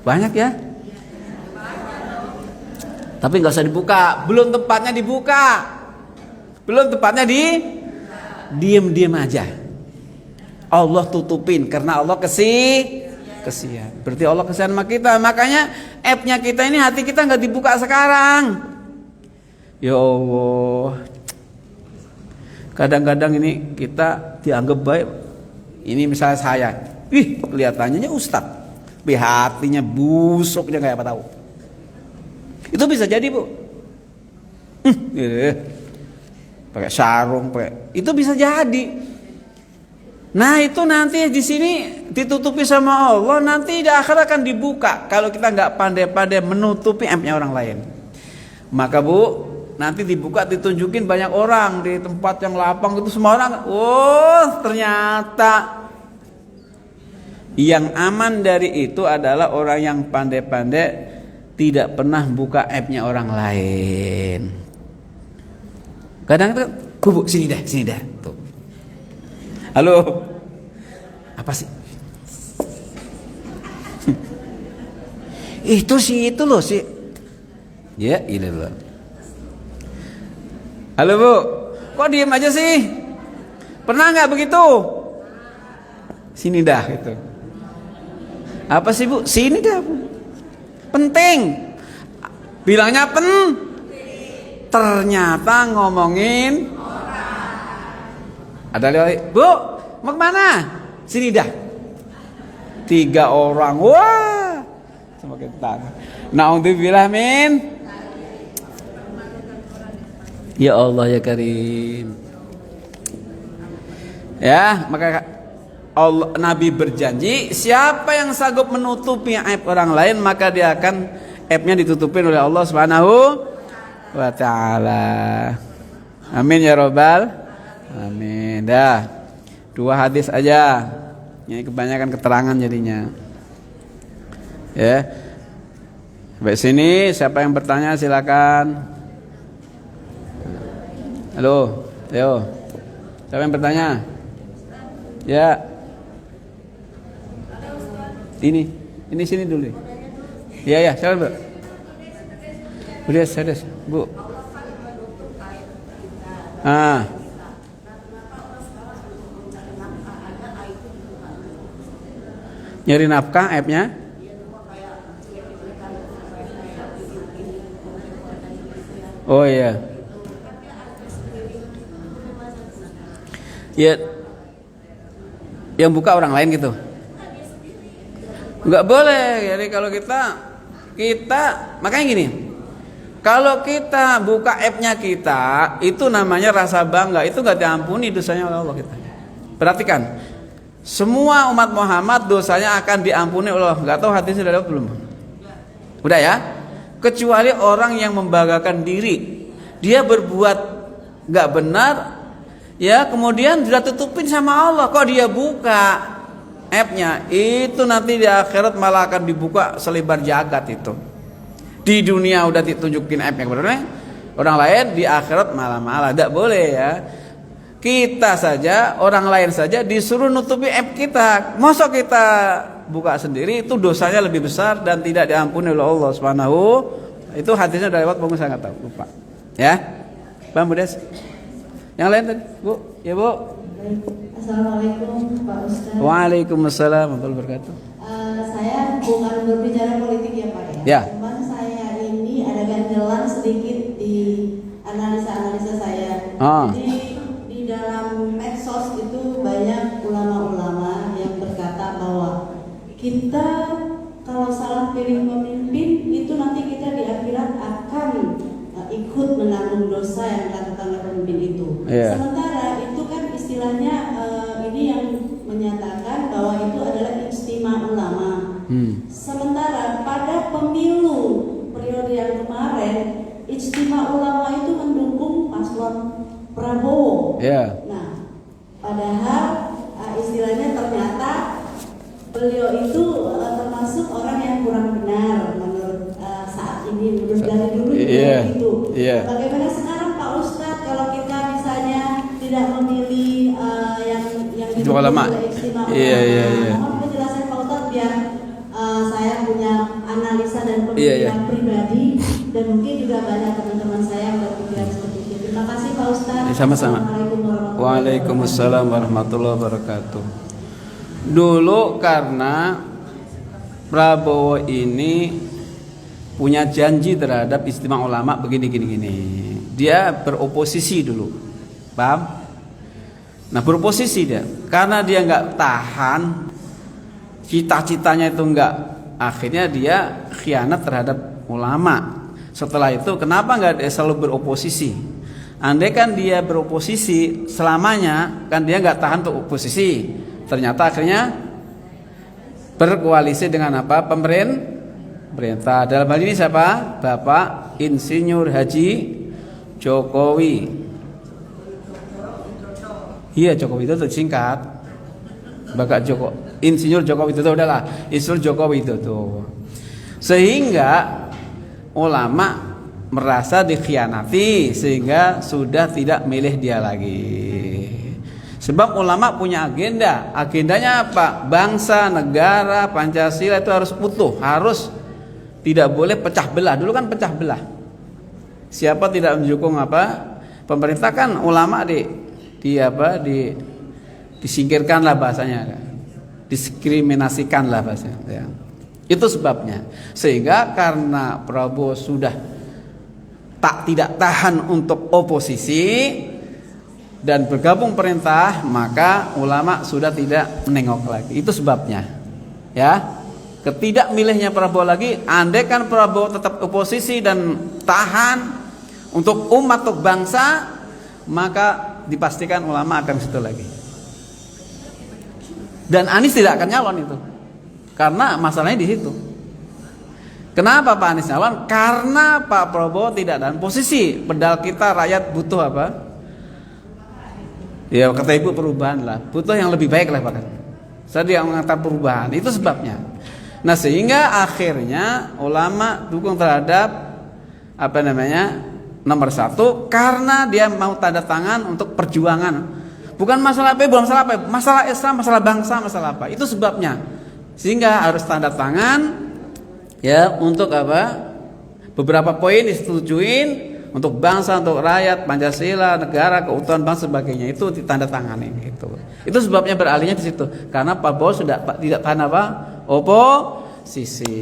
Banyak ya? Tapi enggak usah dibuka, belum tempatnya dibuka. Belum tempatnya diem aja. Allah tutupin karena Allah kesian. Berarti Allah kesian sama kita. Makanya aibnya kita ini hati kita enggak dibuka sekarang. Ya Allah. Kadang-kadang ini kita dianggap baik. Ini misalnya saya, kelihatannya ustadz, tapi hatinya busuknya kayak apa tahu. Itu bisa jadi, Bu. Pakai sarung, itu bisa jadi. Nah, itu nanti di sini ditutupi sama Allah, nanti di akhirat akan dibuka kalau kita nggak pandai-pandai menutupi aibnya orang lain. Maka, Bu, nanti dibuka, ditunjukin banyak orang di tempat yang lapang itu, semua orang, ternyata yang aman dari itu adalah orang yang pandai-pandai tidak pernah buka aibnya orang lain. Kadang-kadang, Bu, sini dah. Tuh. Halo. Apa sih? itu loh sih. Ya, ini loh. Halo, Bu. Kok diem aja sih? Pernah nggak begitu? Sini dah gitu. Apa sih, Bu? Sini dah, Bu. Penting. Bilangnya ternyata ngomongin ada lewat, Bu, mau kemana? Sini dah. 3 orang, wah, semakin tangan. Na'udzubillah min. Ya Allah ya Karim. Ya, maka Allah, Nabi berjanji, siapa yang sanggup menutupi aib orang lain, maka dia akan aibnya ditutupin oleh Allah Subhanahu wa ta'ala. Amin ya Rabbal. Amin. Dah. 2 hadis aja. Ini kebanyakan keterangan jadinya. Ya. Sampai sini siapa yang bertanya silakan. Halo. Ayo. Siapa yang bertanya? Ya. Ini sini dulu. Ya, silakan, Bu. Udah, Bu. Nyari nafkah aibnya? Oh iya. Ya. Yang buka orang lain gitu. Enggak boleh. Jadi kalau kita makanya gini. Kalau kita buka aibnya kita, itu namanya rasa bangga. Itu enggak diampuni dosanya oleh Allah kita. Perhatikan. Semua umat Muhammad dosanya akan diampuni oleh Allah. Enggak tahu hadisnya sudah belum? Udah ya? Kecuali orang yang membanggakan diri. Dia berbuat enggak benar, ya, kemudian sudah tutupin sama Allah. Kok dia buka aibnya? Itu nanti di akhirat malah akan dibuka selebar jagat itu. Di dunia udah ditunjukin aibnya kepada orang lain, di akhirat malah tidak boleh ya. Kita saja, orang lain saja disuruh nutupi aib kita. Masa kita buka sendiri, itu dosanya lebih besar dan tidak diampuni oleh Allah Subhanahu. Itu hadisnya udah lewat, saya nggak tahu, lupa. Ya, Bang Budes. Yang lain tadi, Bu, ya Bu. Assalamualaikum Pak Ustaz. Waalaikumsalam warahmatullahi wabarakatuh. Saya bukan berbicara politik ya Pak ya. Ya. Cuman saya ini ada ganjelan sedikit di analisa saya. Jadi di dalam medsos itu banyak ulama-ulama yang berkata bahwa kita kalau salah pilih pemimpin itu nanti kita di akhirat akan ikut menanggung dosa yang dilakukan oleh pemimpin itu. Sementara itu kan istilahnya ini yang menyatakan bahwa itu adalah ijtima ulama. Sementara pada pemilu periode yang kemarin ijtima ulama itu mendukung paslon Prabowo. Nah, padahal istilahnya ternyata beliau itu termasuk orang yang kurang benar menurut saat ini, menurut dari dulu itu. Bagaimana sekarang Pak Ustadz kalau kita misalnya tidak memilih yang didukung oleh ijtima ulama? Mohon penjelasan Pak Ustadz biar saya punya analisa dan pemikiran pribadi dan mungkin juga banyak teman-teman saya yang berpikiran seperti itu. Terima kasih Pak Ustadz. Sama-sama. Waalaikumsalam warahmatullahi wabarakatuh. Dulu karena Prabowo ini punya janji terhadap istimewa ulama begini. Dia beroposisi dulu, paham? Nah beroposisi dia, karena dia nggak tahan, cita-citanya itu nggak, akhirnya dia khianat terhadap ulama. Setelah itu kenapa nggak dia selalu beroposisi? Andai kan dia beroposisi selamanya, kan dia nggak tahan untuk oposisi. Ternyata akhirnya berkoalisi dengan apa? Pemerintah. Dalam hal ini siapa? Bapak Insinyur Haji Jokowi. Iya, Jokowi itu singkat. Bapak Insinyur Jokowi itu udahlah, Insinyur Jokowi itu tuh. Sehingga ulama merasa dikhianati sehingga sudah tidak milih dia lagi. Sebab ulama punya agenda. Agendanya apa? Bangsa, negara, Pancasila itu harus utuh, harus tidak boleh pecah belah. Dulu kan pecah belah. Siapa tidak mendukung apa? Pemerintah kan ulama disingkirkan lah bahasanya. Diskriminasikan lah bahasanya, ya. Itu sebabnya. Sehingga karena Prabowo sudah tidak tahan untuk oposisi dan bergabung perintah, maka ulama sudah tidak menengok lagi. Itu sebabnya, ya. Ketidakmilihnya Prabowo lagi, andai kan Prabowo tetap oposisi dan tahan untuk umat, untuk bangsa, maka dipastikan ulama akan situ lagi. Dan Anies tidak akan nyalon itu, karena masalahnya di situ. Kenapa Pak Anies nyalon? Karena Pak Prabowo tidak dalam posisi. Padahal kita rakyat butuh apa? Ya kata ibu perubahan lah, butuh yang lebih baik lah bahkan. Saya dia mengatakan perubahan, itu sebabnya. Nah sehingga akhirnya ulama dukung terhadap nomor 1 karena dia mau tanda tangan untuk perjuangan. Bukan masalah apa, bukan masalah apa, masalah Islam, masalah bangsa, masalah apa. Itu sebabnya. Sehingga harus tanda tangan ya untuk apa? Beberapa poin disetujuin. Untuk bangsa, untuk rakyat, Pancasila, negara, keutuhan bangsa, sebagainya itu ditandatangani gitu. Itu sebabnya beralihnya di situ. Karena Pak Prabowo sudah tidak tahan apa? Oposisi.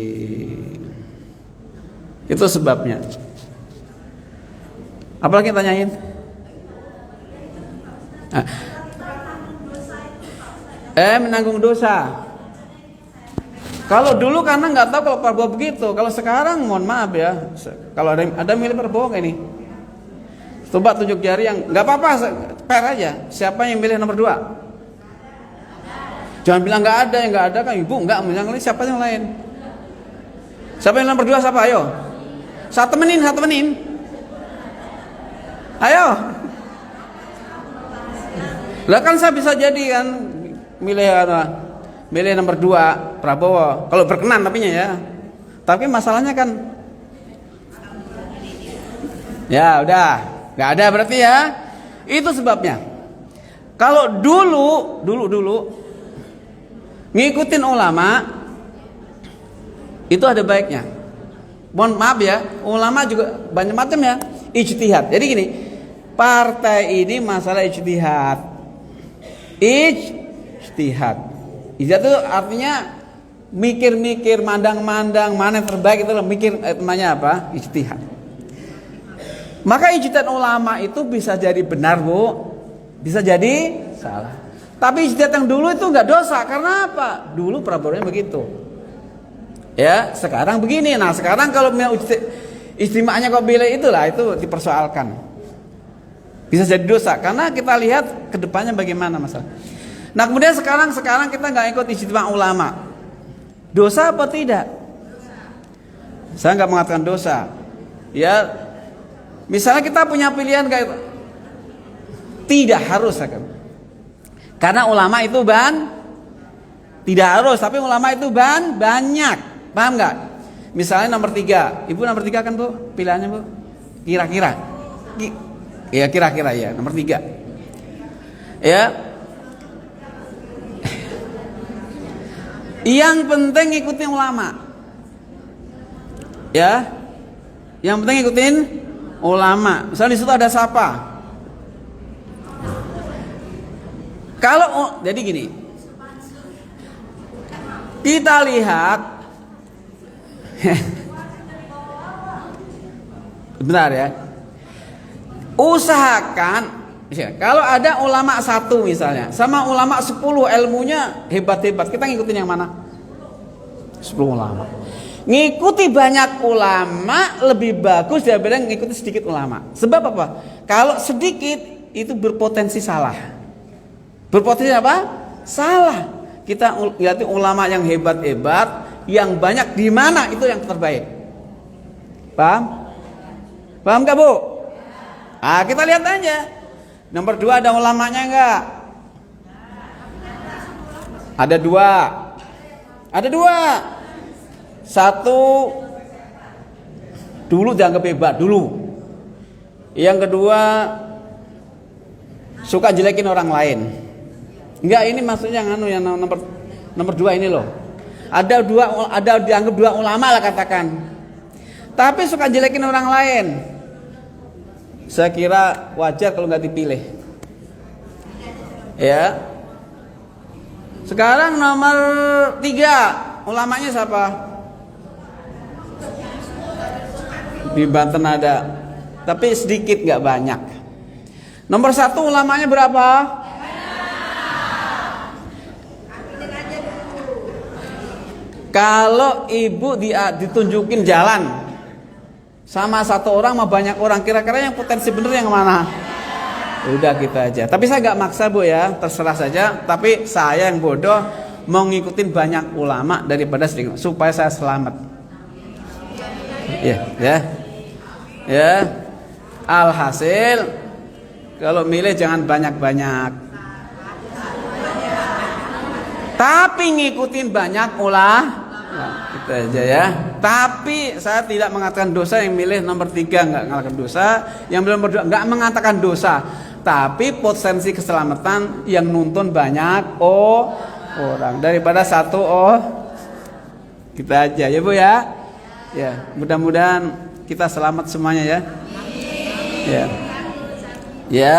Itu sebabnya. Apalagi tanyain? Menanggung dosa. Kalau dulu karena nggak tahu kalau Prabowo begitu. Kalau sekarang mohon maaf ya, kalau ada milih Prabowo kayak ini, coba tunjuk jari yang nggak apa-apa, fair aja. Siapa yang milih nomor 2? Jangan bilang nggak ada, yang nggak ada kan ibu nggak bilang siapa yang lain. Siapa yang nomor 2 siapa? Ayo, saya temenin. Ayo. Lah kan saya bisa jadi kan milih nomor 2 Prabowo kalau berkenan tapinya ya. Tapi masalahnya kan ya udah nggak ada berarti ya. Itu sebabnya. Kalau dulu ngikutin ulama itu ada baiknya. Mohon maaf ya, ulama juga banyak macam ya, ijtihad. Jadi gini, partai ini masalah ijtihad. ijtihad. Ijtihad itu artinya mikir-mikir, mandang-mandang mana yang terbaik, itu mikir, namanya apa? Ijtihad. Maka ijtihad ulama itu bisa jadi benar, Bu, bisa jadi salah. Tapi ijtihad yang dulu itu enggak dosa, karena apa? Dulu problemnya begitu. Ya, sekarang begini. Nah, sekarang kalau istimanya kok pilih itulah, itu dipersoalkan. Bisa jadi dosa karena kita lihat ke depannya bagaimana masalah. Nah, kemudian sekarang kita enggak ikut ijtima ulama. Dosa apa tidak? Saya enggak mengatakan dosa. Ya, misalnya kita punya pilihan kayak tidak harus kan. Karena ulama itu tidak harus, tapi ulama itu banyak. Paham nggak? Misalnya nomor 3, Ibu nomor 3 kan Bu, pilihannya Bu? Kira-kira, ya kira-kira ya nomor 3. Ya, yang penting ikutin ulama. Ya, yang penting ikutin ulama. Misalnya di situ ada siapa? Kalau jadi gini, kita lihat. Benar ya. Usahakan kalau ada ulama 1 misalnya sama ulama 10 ilmunya hebat-hebat, kita ngikutin yang mana? 10 ulama. Ngikuti banyak ulama lebih bagus daripada ngikuti sedikit ulama. Sebab apa? Kalau sedikit itu berpotensi salah. Berpotensi apa? Salah. Kita lihat ulama yang hebat-hebat, yang banyak di mana itu yang terbaik. Paham? Paham gak Bu? Ah, kita lihat aja. Nomor 2 ada ulamanya enggak? Ada 2. Ada 2. 1 dulu dianggap hebat dulu. Yang kedua suka jelekin orang lain. Enggak, ini maksudnya yang nomor 2 ini loh. Ada dianggap 2 ulama lah katakan. Tapi suka jelekin orang lain. Saya kira wajar kalau nggak dipilih. Ya. Sekarang nomor 3, ulamanya siapa? Di Banten ada, tapi sedikit nggak banyak. Nomor 1 ulamanya berapa? Kalau ibu ditunjukin jalan sama 1 orang sama banyak orang, kira-kira yang potensi bener yang mana? Udah kita aja. Tapi saya nggak maksa Bu ya, terserah saja. Tapi saya yang bodoh mau ngikutin banyak ulama daripada sedikit supaya saya selamat. Ya. Alhasil kalau milih jangan banyak-banyak. Tapi ngikutin banyak ulama. Nah, gitu aja ya. Tapi saya tidak mengatakan dosa yang milih nomor 3 nggak mengatakan dosa, yang milih nomor 2 nggak mengatakan dosa. Tapi potensi keselamatan yang nuntun banyak orang daripada 1 kita aja ya Bu ya. Ya, mudah-mudahan kita selamat semuanya ya. Ya. Ya.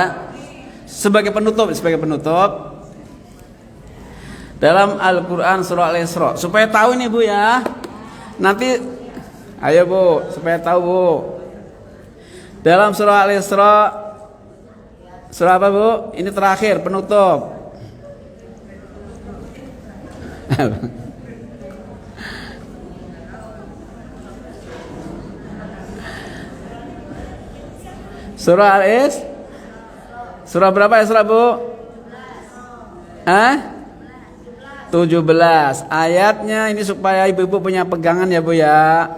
Sebagai penutup dalam Al-Quran surah Al-Isra, supaya tahu ini Bu ya. Nanti ayo Bu, supaya tahu Bu. Dalam surah Al-Isra, surah apa Bu? Ini terakhir penutup. Surah Al-Isra. Surah berapa ya surah Bu? 17 ayatnya ini supaya ibu-ibu punya pegangan ya Bu ya.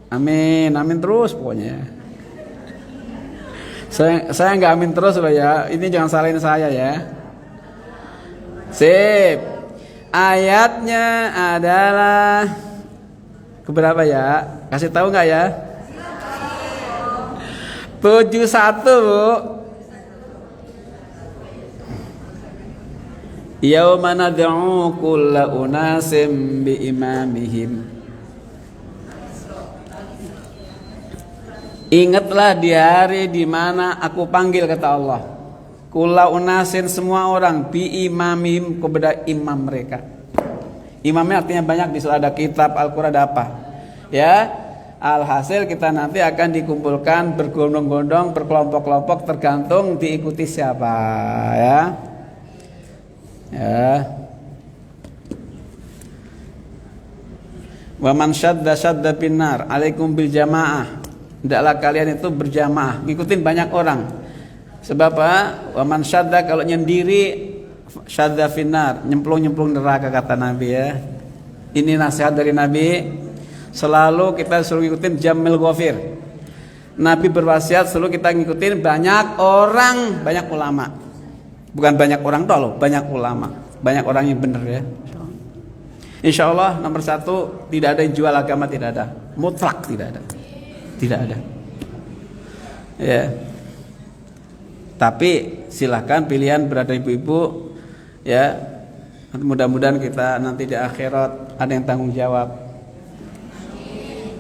Amin, amin terus pokoknya. Saya nggak amin terus loh ya. Ini jangan salahin saya ya. Sip. Ayatnya adalah keberapa ya? Kasih tahu nggak ya? 71 Bu. Yauma nad'u kulla unasim bi imamihim. Ingatlah di hari di mana aku panggil, kata Allah. Kula unasin semua orang bi imamim kepada imam mereka. Imamnya artinya banyak, di situ ada kitab Al-Qur'an, ada apa. Ya, alhasil kita nanti akan dikumpulkan bergondong-gondong, berkelompok-kelompok, tergantung diikuti siapa, ya. Ya. Wa man syadda pinnar alaikum bil jamaah. Hendaklah kalian itu berjamaah, ngikutin banyak orang. Sebab wa man syadda, kalau nyendiri, syadda finnar, nyemplung-nyemplung neraka kata Nabi, ya. Ini nasihat dari Nabi. Selalu kita suruh ngikutin Jamil Ghafir. Nabi berwasiat selalu kita ngikutin banyak orang, banyak ulama. Bukan banyak orang doang loh, banyak ulama, banyak orang yang benar, ya. Insya Allah nomor 1, tidak ada yang jual agama, tidak ada, mutlak tidak ada, tidak ada. Ya. Tapi silahkan pilihan berada ibu-ibu, ya. Mudah-mudahan kita nanti di akhirat ada yang tanggung jawab.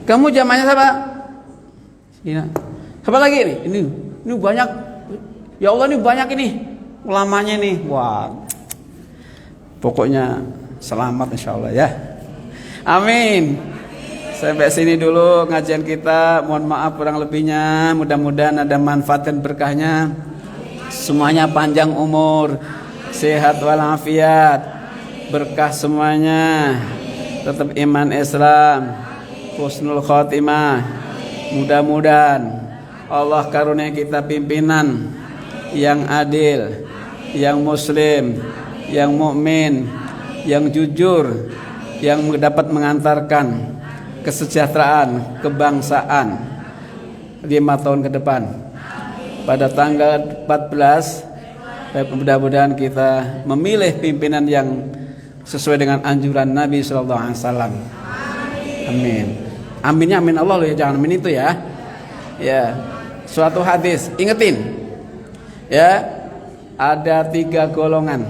Kamu jamaahnya siapa? Ini. Siapa lagi nih? Ini banyak. Ya Allah, ini banyak ini ulamanya nih. Wah. Pokoknya selamat insyaallah, ya. Amin. Sampai sini dulu ngajian kita. Mohon maaf kurang lebihnya. Mudah-mudahan ada manfaat dan berkahnya. Semuanya panjang umur, sehat walafiat, berkah semuanya. Tetap iman Islam, husnul khotimah. Mudah-mudahan Allah karunia kita pimpinan yang adil, yang muslim, yang mukmin, yang jujur, yang dapat mengantarkan kesejahteraan kebangsaan 5 tahun ke depan. Pada tanggal 14, mudah-mudahan kita memilih pimpinan yang sesuai dengan anjuran Nabi sallallahu alaihi wasallam. Amin. Aminnya amin Allah loh, ya, jangan amin itu, ya. Ya. Suatu hadis, ingetin. Ya. Ada 3 golongan.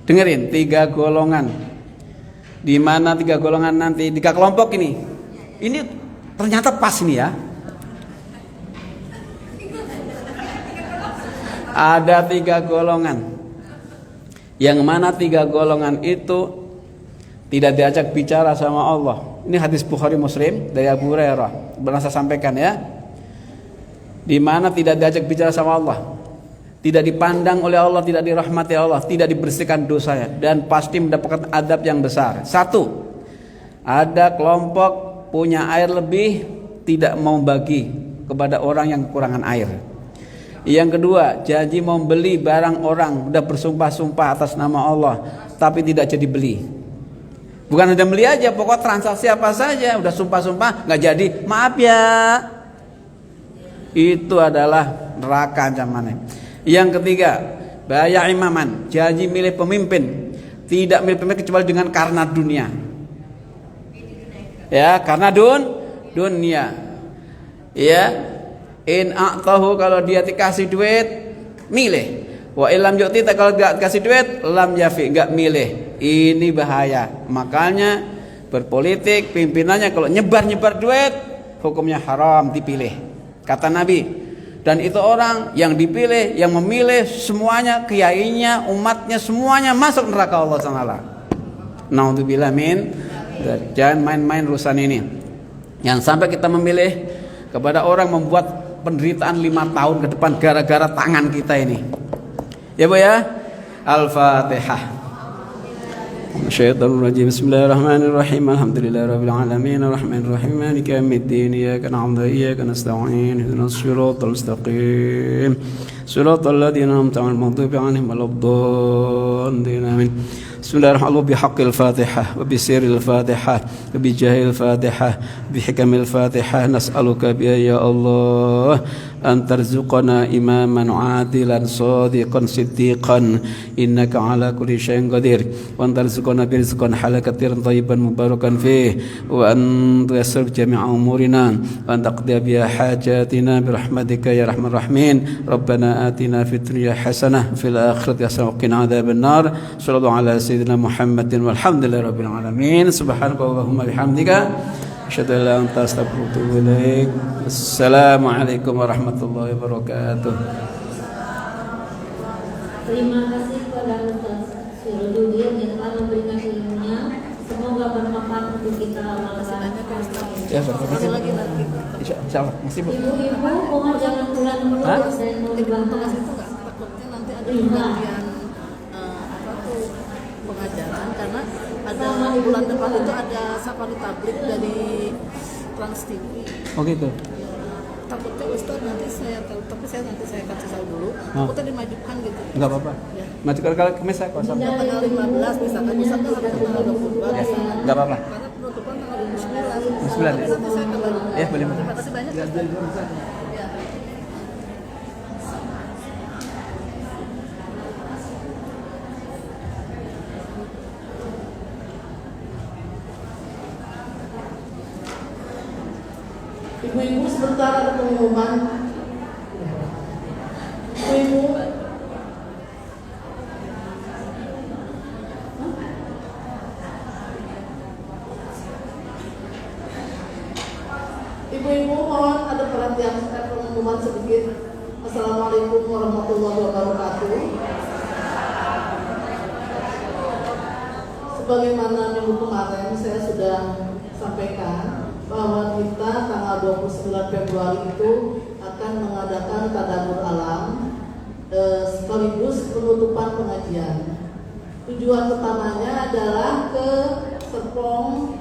Dengerin, 3 golongan. Di mana 3 golongan nanti, 3 kelompok ini. Ini ternyata pas ini, ya. Ada 3 golongan. Yang mana 3 golongan itu tidak diajak bicara sama Allah. Ini hadis Bukhari Muslim dari Abu Hurairah. Pernah saya sampaikan, ya. Di mana tidak diajak bicara sama Allah, tidak dipandang oleh Allah, tidak dirahmati Allah, tidak dibersihkan dosanya, dan pasti mendapatkan adab yang besar. 1, ada kelompok punya air lebih, tidak mau bagi kepada orang yang kekurangan air. Yang kedua, janji mau beli barang orang, udah bersumpah-sumpah atas nama Allah, tapi tidak jadi beli. Bukan hanya beli aja, pokok transaksi apa saja, udah sumpah-sumpah nggak jadi, maaf ya. Itu adalah neraka ancamannya. Yang ketiga, baya imaman, janji milih pemimpin, tidak milih pemimpin kecuali dengan karena dunia. Ya, karena dunia. Ya, in a'tahu, kalau dia dikasih duit, milih. Wa illam yu'ti, kalau enggak kasih duit, lam yafi, enggak milih. Ini bahaya. Makanya berpolitik pimpinannya kalau nyebar-nyebar duit, hukumnya haram, dipilih. Kata Nabi. Dan itu orang yang dipilih, yang memilih semuanya, kiainya, umatnya, semuanya masuk neraka Allah SWT. Naudzubillah min. Jangan main-main urusan ini. Yang sampai kita memilih kepada orang membuat penderitaan 5 tahun ke depan gara-gara tangan kita ini. Ya Bu, ya. Al-Fatihah. Syaitanirrajim. Bismillahirrahmanirrahim. Alhamdulillahirabbil alamin arrahmanir rahim maliki yaumiddin iyyaka na'budu wa iyyaka nasta'in ihdinas siratal mustaqim siratal ladzina an'amta 'alaihim ghairil maghdubi 'alaihim waladdallin. Amin. Bismillahirrahmanirrahim. Bihaqqil Fatihah wa bisirril Fatihah wa bijahil Fatihah bihikamil Fatihah nas'aluka bi ya Allah an tarzuqana imaman 'adilan shadiqan siddiqan innaka 'ala kulli syai'in qadir wa an tarzuqana rizqan halakatan thayyiban mubarakan fih wa an tuyassir jami'a umurina wa an taqdi bi hajatina bi rahmatika ya arhamar rahimin. Rabbana atina fid dunya hasanah fil akhirati hasanah wa qina adzabannar. Sallallahu ala sayyidina Muhammadin walhamdulillahi rabbil alamin. Subhanakallahumma bihamdika asyhadu an la ilaha illa anta astaghfiruka wa atubu ilaik. Assalamualaikum warahmatullahi wabarakatuh. Terima kasih kepada Ustaz Sirojudin yang telah memberikan ilmunya. Semoga bermanfaat untuk kita malam ini. Ya, makasih. lagi nanti. Insya Allah, masih Bu. Ibu-ibu mohon jangan pulang dulu Hah? dan mau Di dibahas. Bangkas itu nggak takutnya nanti ada Iya. penggantian apa tuh pengajaran karena ada Sama bulan ibu depan juga. itu ada safari tablik dari Trans TV. Oh gitu. Takutnya Ustaz nanti saya tahu, tapi nanti saya kasih tahu dulu. Takutnya dimajukan gitu. Enggak apa-apa. Ya. Majukan kalau kemes saya kosong. Tanggal 15 misalkan Ustaz kan harus tanggal 22 Ya, enggak apa-apa. karena penutupan tanggal 29. 29 ya? Tapi nanti saya kembali. Ya, boleh. Terima kasih banyak. Ustaz. Ya. Ibu-ibu sebentar ada pengumuman. Ibu-ibu. Ibu-ibu mohon ada perhatian pengumuman sedikit. Assalamualaikum warahmatullahi wabarakatuh. Sebagaimana minggu kemarin saya sudah sampaikan bahwa kita tanggal 29 Februari itu akan mengadakan tadabbur alam sekaligus penutupan pengajian. Tujuan utamanya adalah ke Serpong